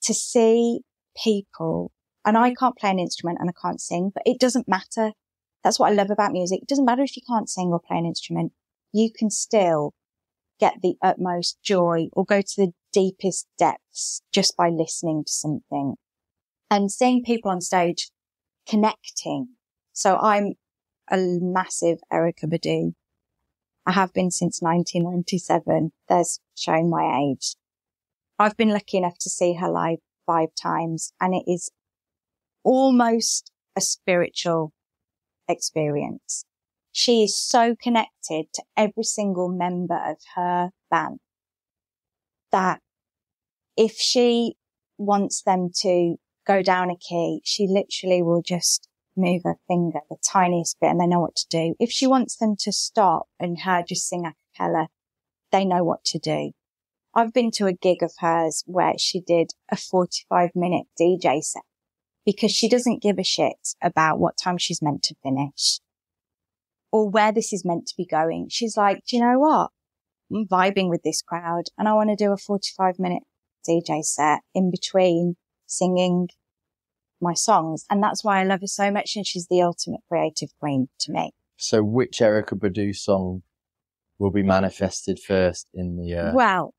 to see people, and I can't play an instrument and I can't sing, but it doesn't matter. That's what I love about music. It doesn't matter if you can't sing or play an instrument. You can still get the utmost joy or go to the deepest depths just by listening to something and seeing people on stage connecting. So I'm a massive Erykah Badu. I have been since 1997. There's showing my age. I've been lucky enough to see her live 5 times, and it is almost a spiritual experience. She is so connected to every single member of her band that if she wants them to go down a key, she literally will just move her finger the tiniest bit and they know what to do. If she wants them to stop and her just sing a cappella, they know what to do. I've been to a gig of hers where she did a 45-minute DJ set because she doesn't give a shit about what time she's meant to finish or where this is meant to be going. She's like, do you know what? I'm vibing with this crowd and I want to do a 45-minute DJ set in between singing my songs. And that's why I love her so much. And she's the ultimate creative queen to me. So which Erykah Badu song will be manifested first in the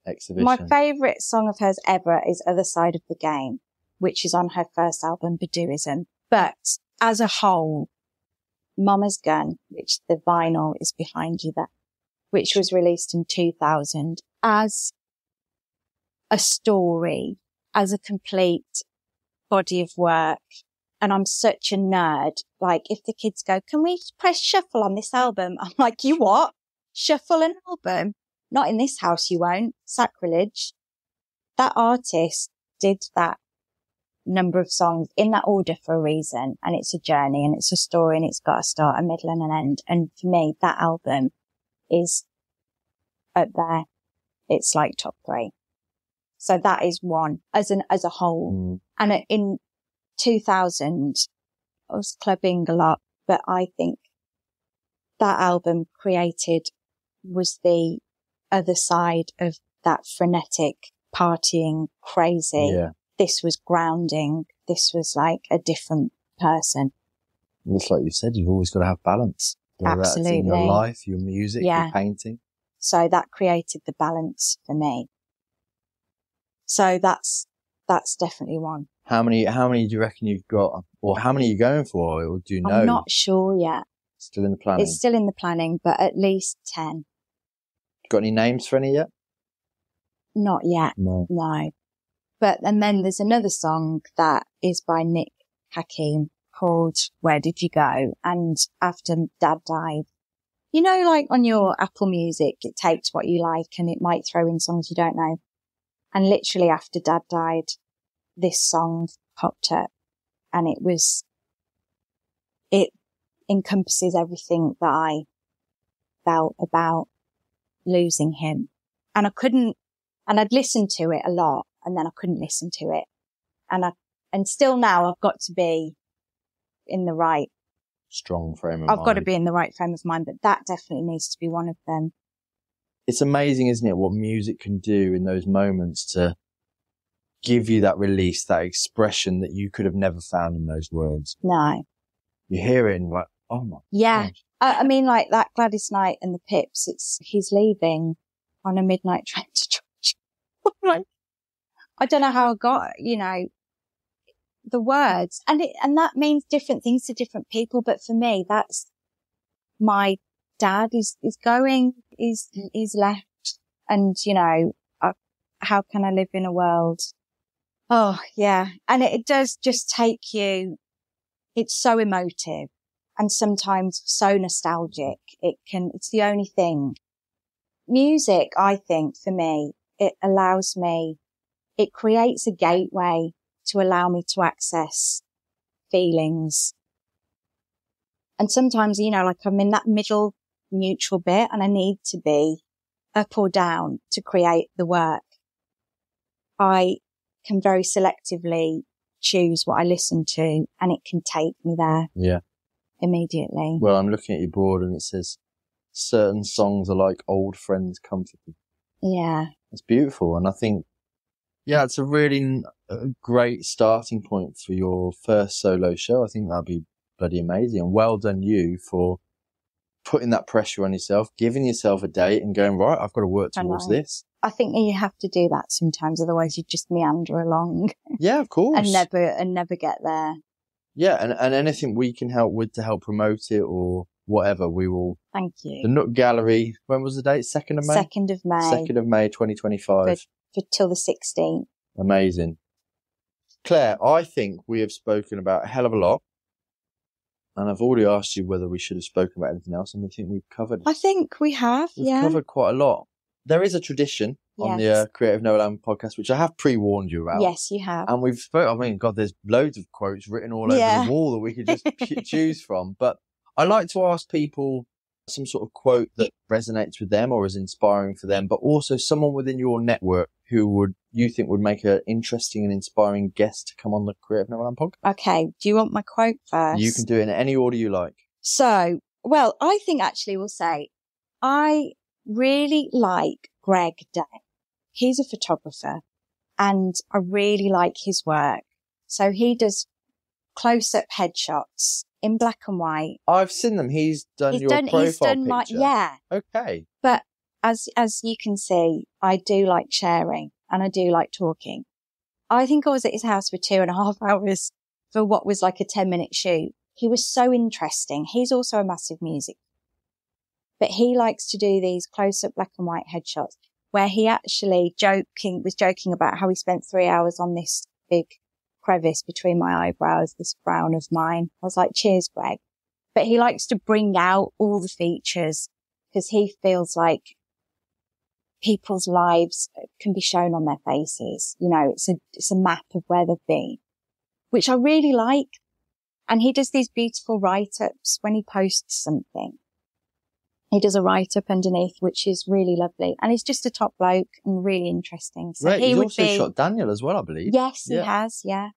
exhibition? My favourite song of hers ever is Other Side of the Game, which is on her first album, Baduism. But as a whole, Mama's Gun, which the vinyl is behind you there, which was released in 2000, as a story, as a complete body of work. And I'm such a nerd. Like, if the kids go, can we press shuffle on this album? I'm like, you what? Shuffle an album? Not in this house, you won't. Sacrilege. That artist did that number of songs in that order for a reason. And it's a journey and it's a story and it's got a start, a middle and an end. And for me, that album is up there. It's like top 3. So that is one as a whole. And in 2000, I was clubbing a lot, but I think that album was the other side of that frenetic partying crazy. Yeah. This was grounding. This was like a different person. It's like you said, you've always got to have balance. Absolutely. That's in your life, your music, your painting. So that created the balance for me. So that's definitely one. How many do you reckon you've got? Or how many are you going for? Or do you know? I'm not sure yet. Still in the planning? It's still in the planning, but at least 10. Got any names for any yet? Not yet. No. But, and then there's another song that is by Nick Hakim called Where Did You Go? And after Dad died, you know, like on your Apple Music, it takes what you like and it might throw in songs you don't know. And literally after Dad died, this song popped up and it encompasses everything that I felt about losing him. And I'd listened to it a lot and then I couldn't listen to it. And still now I've got to be in the right strong frame of mind. I've got to be in the right frame of mind, but that definitely needs to be one of them. It's amazing, isn't it, what music can do in those moments to give you that release, that expression that you could have never found in those words. No. You hear it and you're like, oh my Yeah. gosh. I mean, like that Gladys Knight and the Pips, he's leaving on a midnight train to Georgia. Like, I don't know how I got, the words, and that means different things to different people. But for me, that's my dad is going, he's left. And, how can I live in a world? Oh, yeah. And it does just take you, it's so emotive and sometimes so nostalgic. It's the only thing. Music, I think, for me, it creates a gateway to allow me to access feelings. And sometimes, like I'm in that middle neutral bit and I need to be up or down to create the work. I can very selectively choose what I listen to and it can take me there. Yeah. Immediately. Well, I'm looking at your board and it says certain songs are like old friends comforting. Yeah. It's beautiful. And I think, it's a really great starting point for your first solo show. I think that'd be bloody amazing. And well done you for putting that pressure on yourself, giving yourself a date and going, right, I've got to work towards this. I think you have to do that sometimes. Otherwise you just meander along. Yeah, of course. and never get there. Yeah. And anything we can help with to help promote it or whatever, we will. Thank you. The Nook Gallery. When was the date? 2nd of May? 2nd of May. 2nd of May, 2025. For till the 16th. Amazing. Claire, I think we have spoken about a hell of a lot. And I've already asked you whether we should have spoken about anything else, and we think we've covered. I think we have, We've covered quite a lot. There is a tradition on the Creative No Land podcast, which I have pre-warned you about. Yes, you have. And we've spoken, I mean, God, there's loads of quotes written all over the wall that we could just choose from. But I like to ask people some sort of quote that resonates with them or is inspiring for them, but also someone within your network who you think would make an interesting and inspiring guest to come on the Creative No Land podcast. Okay. Do you want my quote first? You can do it in any order you like. So, well, I think actually we'll say, I really like Greg Day. He's a photographer and I really like his work. So he does close-up headshots in black and white. I've seen them. He's done profile picture. Yeah. Okay. But as you can see, I do like sharing and I do like talking. I think I was at his house for 2.5 hours for what was like a 10-minute shoot. He was so interesting. He's also a massive music, but he likes to do these close-up black and white headshots where he actually was joking about how he spent 3 hours on this big crevice between my eyebrows, this frown of mine. I was like, cheers, Greg. But he likes to bring out all the features because he feels like people's lives can be shown on their faces. It's a map of where they've been, which I really like. And he does these beautiful write-ups when he posts something. He does a write-up underneath, which is really lovely. And he's just a top bloke and really interesting. So right. He's also shot Daniel as well, I believe. Yes, he has. Yeah.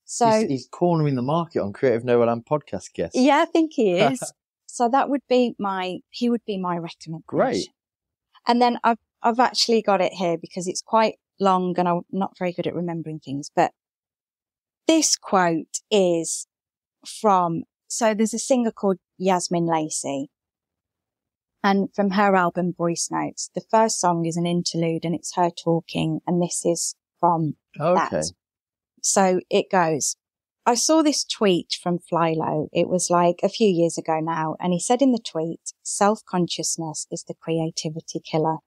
So he's cornering the market on Creative No Land podcast guests. Yeah, I think he is. So that would be he would be my recommendation. Great. And then I've actually got it here because it's quite long and I'm not very good at remembering things. But this quote is so there's a singer called Yasmin Lacey. And from her album Voice Notes, the first song is an interlude and it's her talking. And this is from that. So it goes, I saw this tweet from Flylo. It was like a few years ago now. And he said in the tweet, self-consciousness is the creativity killer.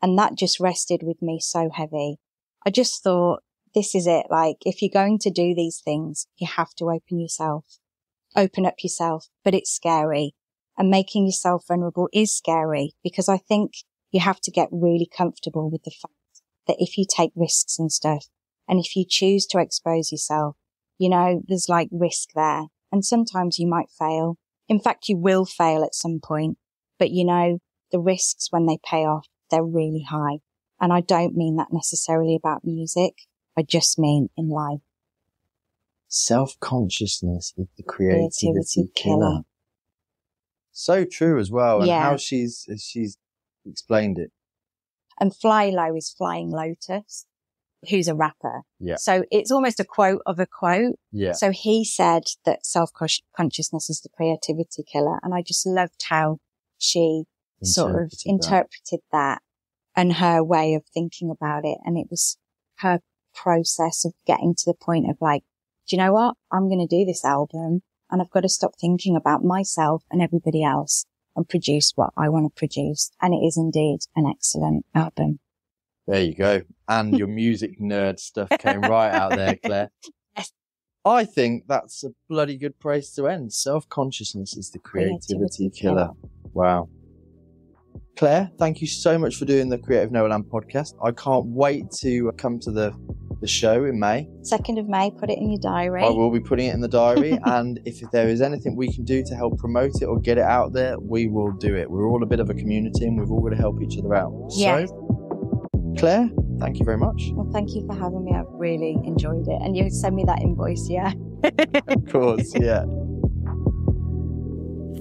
And that just rested with me so heavy. I just thought, this is it. Like, if you're going to do these things, you have to open up yourself, but it's scary. And making yourself vulnerable is scary because I think you have to get really comfortable with the fact that if you take risks and stuff and if you choose to expose yourself, there's like risk there. And sometimes you might fail. In fact, you will fail at some point, but the risks when they pay off, they're really high. And I don't mean that necessarily about music. I just mean in life. Self-consciousness is the creativity killer. So true as well. And how she's explained it. And Fly Low is Flying Lotus, who's a rapper. Yeah. So it's almost a quote of a quote. Yeah. So he said that self-consciousness is the creativity killer. And I just loved how she sort of interpreted that and her way of thinking about it. And it was her process of getting to the point of like, do you know what? I'm going to do this album and I've got to stop thinking about myself and everybody else and produce what I want to produce. And it is indeed an excellent album. There you go. And your music nerd stuff came right out there, Claire. Yes. I think that's a bloody good place to end. Self-consciousness is the creativity killer. Wow. Claire, thank you so much for doing the Creative Noahland podcast. I can't wait to come to the show in May. 2nd of May, put it in your diary. I will be putting it in the diary. And if there is anything we can do to help promote it or get it out there, we will do it. We're all a bit of a community and we've all got to help each other out. Yeah. So, Claire, thank you very much. Well, thank you for having me. I've really enjoyed it. And you send me that invoice, yeah? Of course, yeah.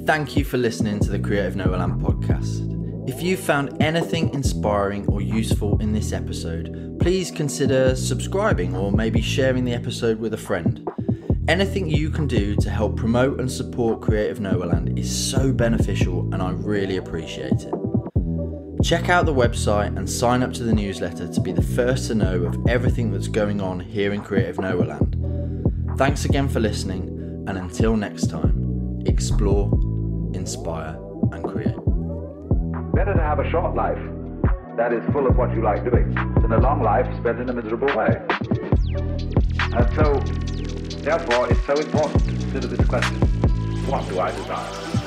Thank you for listening to the Creative Noahland podcast. If you found anything inspiring or useful in this episode, please consider subscribing or maybe sharing the episode with a friend. Anything you can do to help promote and support Creative Noahland is so beneficial and I really appreciate it. Check out the website and sign up to the newsletter to be the first to know of everything that's going on here in Creative Noahland. Thanks again for listening, and until next time, explore, inspire and create. Better to have a short life that is full of what you like doing than a long life spent in a miserable way. And so, therefore, it's so important to consider this question: what do I desire?